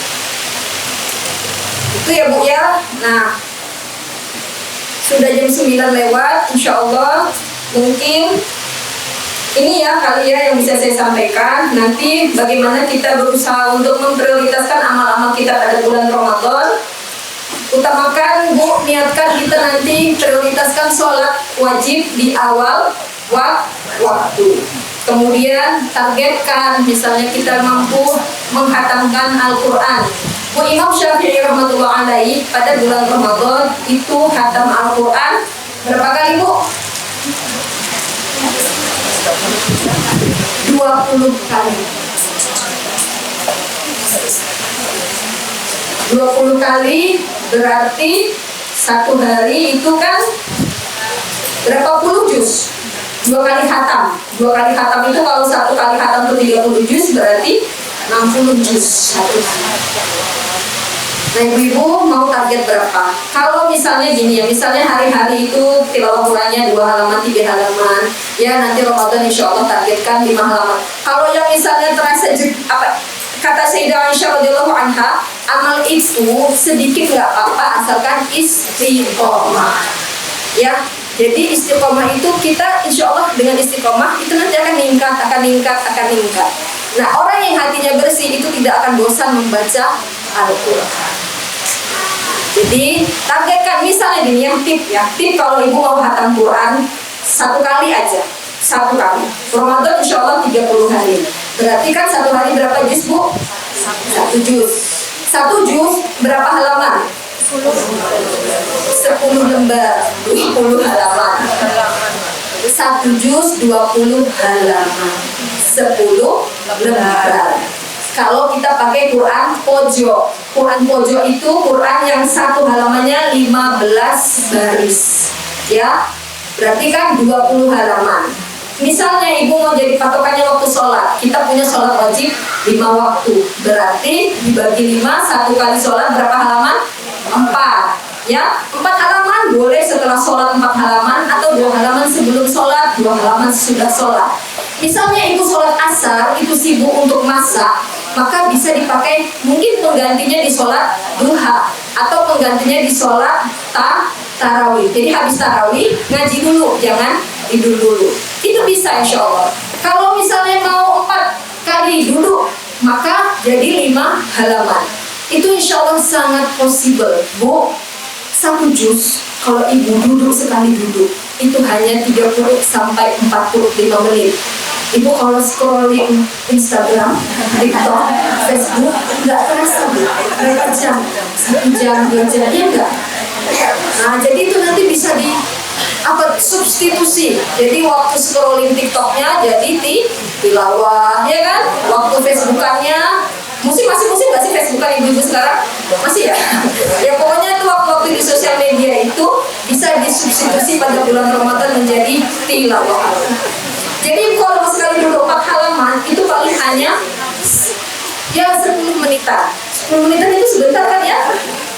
Itu ya Bu ya. Nah, sudah jam 9 lewat, insya Allah mungkin ini ya kali ya yang bisa saya sampaikan. Nanti bagaimana kita berusaha untuk memprioritaskan amal-amal kita pada bulan Ramadan. Utamakan Bu, niatkan kita nanti prioritaskan sholat wajib di awal waktu. Kemudian targetkan misalnya kita mampu menghatamkan Al-Quran. Bu, Imam Syafi'i rahmatullah alaihi pada bulan Ramadan itu khatam Al-Quran berapa kali Bu? 20 kali. 20 kali berarti 1 hari itu kan berapa puluh juz? 2 kali khatam. 2 kali khatam itu kalau 1 kali khatam itu 30 juz berarti 60 juz 1 hari. Nah, ibu-ibu mau target berapa? Kalau misalnya gini ya, misalnya hari-hari itu tilawah Qurannya 2 halaman, 3 halaman, ya nanti Ramadan insya Allah targetkan 5 halaman. Kalau yang misalnya terasa kata Sayyidah Aisyah radhiyallahu anha, amal itu sedikit nggak apa-apa asalkan istiqomah. Ya, jadi istiqomah itu kita insya Allah dengan istiqomah itu nanti akan meningkat. Nah, orang yang hatinya bersih itu tidak akan bosan membaca Al-Quran. Jadi targetkan misalnya gini yang tip kalau ibu mau khatam Quran 1 kali aja, 1 kali. Ramadan insya Allah 30 hari. Berarti kan 1 hari berapa juz Bu? 1 juz. 1 juz berapa halaman? 10 lembar, 20 halaman. 1 juz 20 halaman, 10 lembar. Kalau kita pakai Quran pojok itu Quran yang 1 halamannya 15 baris, ya berarti kan 20 halaman. Misalnya ibu mau jadi patokannya waktu sholat, kita punya sholat wajib 5 waktu, berarti dibagi 5, 1 kali sholat berapa halaman? 4, ya 4 halaman boleh setelah sholat 4 halaman, atau 2 halaman sebelum sholat, 2 halaman sesudah sholat. Misalnya ibu sholat asar itu sibuk untuk masak, maka bisa dipakai mungkin penggantinya di sholat duha atau penggantinya di sholat tarawih. Jadi habis tarawih ngaji dulu, jangan tidur dulu. Itu bisa insya Allah. Kalau misalnya mau 4 kali duduk, maka jadi 5 halaman. Itu insya Allah sangat possible Bu. 1 juz kalau ibu duduk sekali duduk itu hanya 30 sampai 45 menit. Ibu kalau scrolling Instagram, TikTok, Facebook nggak terasa Bu, berapa jam? 1 jam, 2 jam, ya enggak? Nah, jadi itu nanti bisa substitusi. Jadi waktu scrolling TikToknya jadi tilawah, ya kan? Waktu Facebookannya masih nggak sih Facebookan ibu-ibu sekarang? Masih ya? Ya pokoknya itu waktu di sosial media itu bisa disubstitusi pada bulan Ramadan menjadi tilawah. Jadi kalau sekali duduk 4 halaman itu paling hanya ya 10 menitan. 10 menitan itu sebentar kan ya?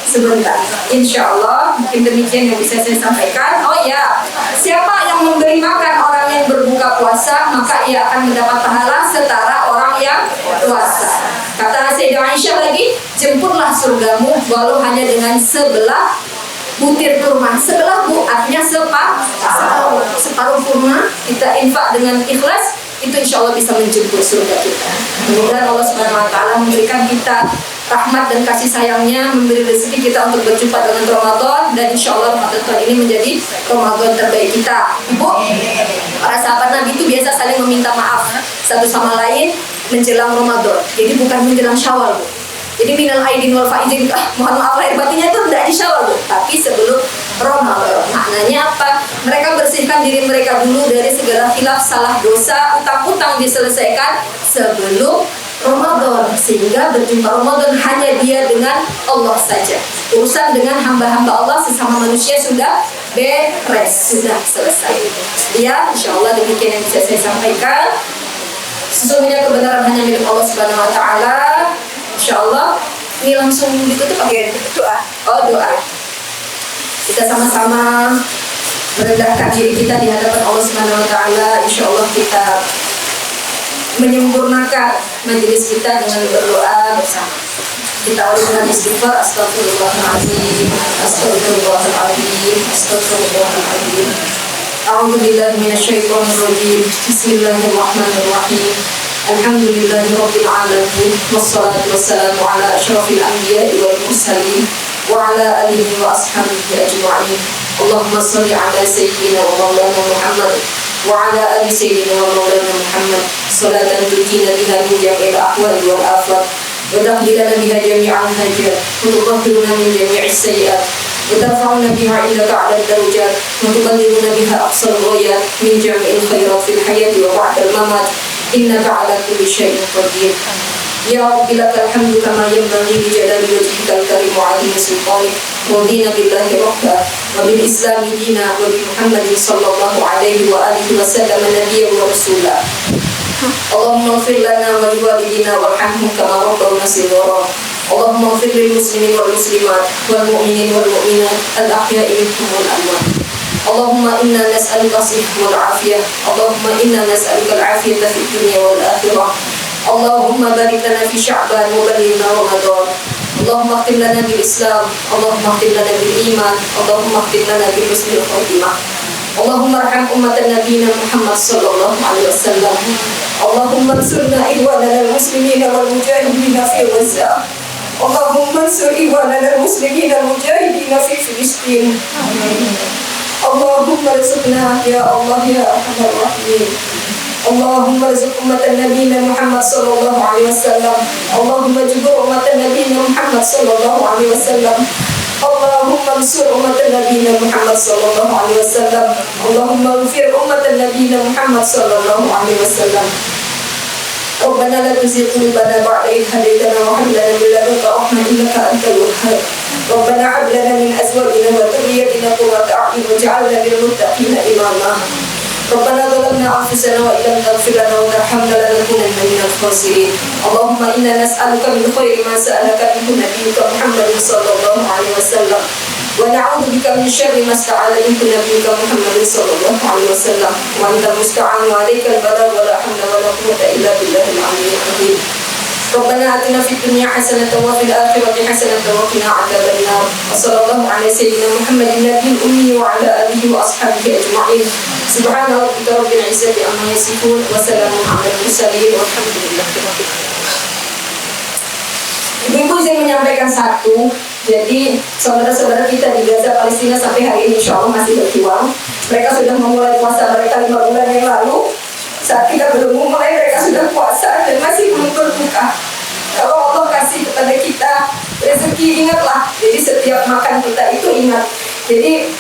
Sebentar. Insya Allah mungkin demikian yang bisa saya sampaikan. Oh ya, siapa yang memberi makan orang yang berbuka puasa, maka ia akan mendapat pahala setara orang yang puasa. Kata Sayyidah Aisyah lagi, jemputlah surgamu walau hanya dengan sebelah butir kurma. Sebelah bu artinya separuh kurma. Kita infak dengan ikhlas, itu insya Allah bisa menjemput surga kita. Mudah-mudahan Allah Subhanahu Wa Taala memberikan kita rahmat dan kasih sayangnya, memberi rezeki kita untuk berjumpa dengan Ramadan, dan insya Allah Ramadan tahun ini menjadi Ramadan terbaik kita. Ibu, para sahabat Nabi itu biasa saling meminta maaf satu sama lain menjelang Ramadan. Jadi bukan menjelang Syawal, Bu. Jadi minal aidin wal faizin, mohon maaf lahir batinnya itu tidak di Syawal, Bu, tapi sebelum Ramadan. Maknanya apa? Mereka bersihkan diri mereka dulu dari segala khilaf, salah, dosa, utang-utang diselesaikan sebelum Ramadan, sehingga berjumpa Ramadan hanya dia dengan Allah saja. Urusan dengan hamba-hamba Allah sesama manusia sudah beres, sudah selesai. Ya, insya Allah demikian yang bisa saya sampaikan. Sesungguhnya kebenaran hanya milik Allah Subhanahu Wa Taala. Insya Allah ini langsung ditutup pakai doa. Oh, doa. Kita sama-sama merendahkan diri kita di hadapan Allah Subhanahu Wa Taala. Insya Allah kita menyempurnakan majelis kita dengan berdoa bersama. Kita awali dengan istighfar. Astagfirullahaladzim, astagfirullahaladzim, astagfirullahaladzim. A'udzubillahi minasyaitonirrajim. Bismillahirrahmanirrahim. Alhamdulillahirabbil alamin, wassalatu wassalamu ala asyrafil anbiya'i wal mursalin wa ala alihi wa ashabihi ajma'in. Allahumma shalli ala sayyidina wa maulana Muhammad wa ala ali sayyidina wa maulana Muhammad salatan tujina biha min jami'il ahwali wal afat wa taqbilana biha jami'al hajat wa tutahhiruna min jami'is sayyi'at wa tarfa'una biha indaka 'ala darajat wa tuballighuna biha aqsal ghayat min jami'il khairat fil hayati wa ba'dal mamat innaka 'ala kulli syai'in qadir. Ya Rabbi lakal hamdu kama yanbaghi li jalali wajhikal karim wa 'azimi sultanik. Radina billahi rabba wa bil islami dina wa bi Muhammadin sallallahu alaihi wa alihi wa sallam nabiyyan wa rasula. Allahumma ighfir lana wa liwalidina warhamhum kama rabbawna shighara. Allahumma ighfir lil muslimin wal muslimat wal mu'minin wal mu'minat al ahya'i minhum wal amwat. Allahumma inna nas'aluka as-sihhata wal 'afiyah. Allahumma inna nas'aluka al-'afiyata fid dunya wal akhirah. Allahumma barik lana fi Sya'ban wa ballighna Ramadan. Allahumma khtim lana bil Islam, Allahumma khtim lana bil iman, Allahumma khtim lana bil husnil khatimah. Allahumma arham ummatan nabiyina Muhammad sallallahu alaihi wasallam. Allahumma ansurna ikhwanana al-muslimina wal mujahidina fi Gaza. Allahumma ansur ikhwanana al-muslimina wal mujahidina fi Filistin. Allahumma rizqna ya Allah ya Arhamar Rahimin. Allahumma rizq ummatan nabiyina Muhammad sallallahu alaihi wasallam. Allahumma jubur ummatan nabiyina Muhammad sallallahu alaihi wasallam. Allahumma ansur ummatan nabiyina Muhammad sallallahu alaihi wasallam. Allahumma ighfir ummatan nabiyina Muhammad sallallahu alaihi wasallam. Rabbana la tuzigh qulubana ba'da idh hadaytana wa hab lana min ladunka rahmatan innaka antal wahhab. Rabbana hab lana min azwajina wa dhurriyyatina qurrata a'yun waj'alna lil muttaqina imama. Rabbana zalamna anfusana wa illam taghfir lana wa tarhamna lanakunanna minal khasirin. Allahumma inna nas'aluka min khairi ma sa'alaka minhu nabiyyuka Muhammadin sallallahu alaihi wasallam wa na'udzu bika min syarri ma sta'ala minhu nabiyyuka Muhammadin sallallahu alaihi wasallam wa antal musta'an wa 'alaikal balagh wa la hawla wa la quwwata illa billahil 'aliyyil 'azim. Rabbana atina fid dunya hasanatan wa fil akhirati hasanatan wa qina 'adzaban nar. Wa sallallahu ala sayyidina Muhammadin nabiyil ummi wa ala alihi wa ashabihi ajma'in. Subhana rabbika rabbil izzati amma yasifun wa salamun 'alal mursalin walhamdulillahi rabbil alamin. Ibu saya menyampaikan satu. Jadi saudara-saudara kita di Gaza Palestina sampai hari ini insya Allah masih berjuang. Mereka sudah memulai puasa mereka 5 bulan yang lalu. Saat kita belum mulai mereka sudah puasa dan masih belum berbuka. Kalau Allah kasih kepada kita rezeki, ingatlah. Jadi setiap makan kita itu ingat. Jadi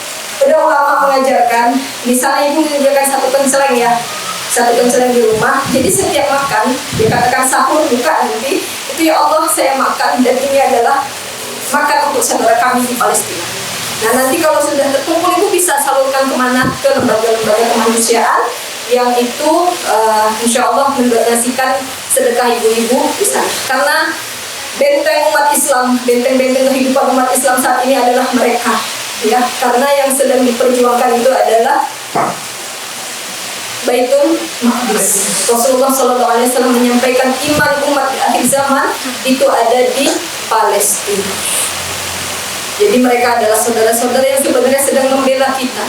udah ulama mengajarkan, misalnya ibu menyediakan satu penceleng ya, satu penceleng di rumah. Jadi setiap makan dikatakan sahur buka nanti itu ya Allah saya makan dan ini adalah makan untuk saudara kami di Palestina. Nah nanti kalau sudah terkumpul ibu bisa salurkan kemana, ke lembaga-lembaga kemanusiaan yang itu insya Allah mendonasikan sedekah ibu-ibu di sana. Karena benteng umat Islam, benteng-benteng kehidupan umat Islam saat ini adalah mereka, ya. Karena yang sedang diperjuangkan itu adalah Baitul Maqdis. Rasulullah SAW menyampaikan iman umat di akhir zaman itu ada di Palestina. Jadi mereka adalah saudara-saudara yang sebenarnya sedang membela kita.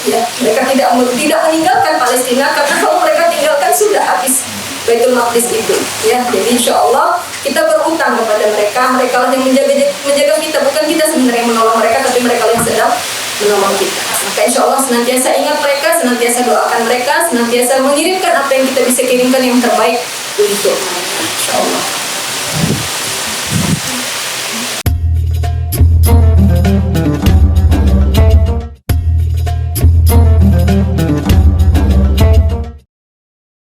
Ya, mereka tidak meninggalkan Palestina karena kalau mereka tinggalkan sudah habis Baitul Maqdis itu. Ya, jadi insya Allah kita berutang kepada mereka. Mereka lah yang menjaga kita, bukan kita sebenarnya yang menolong mereka, tapi mereka yang sedang menolong kita. Maka insya Allah senantiasa ingat mereka, senantiasa doakan mereka, senantiasa mengirimkan apa yang kita bisa kirimkan yang terbaik untuk mereka. Insya Allah.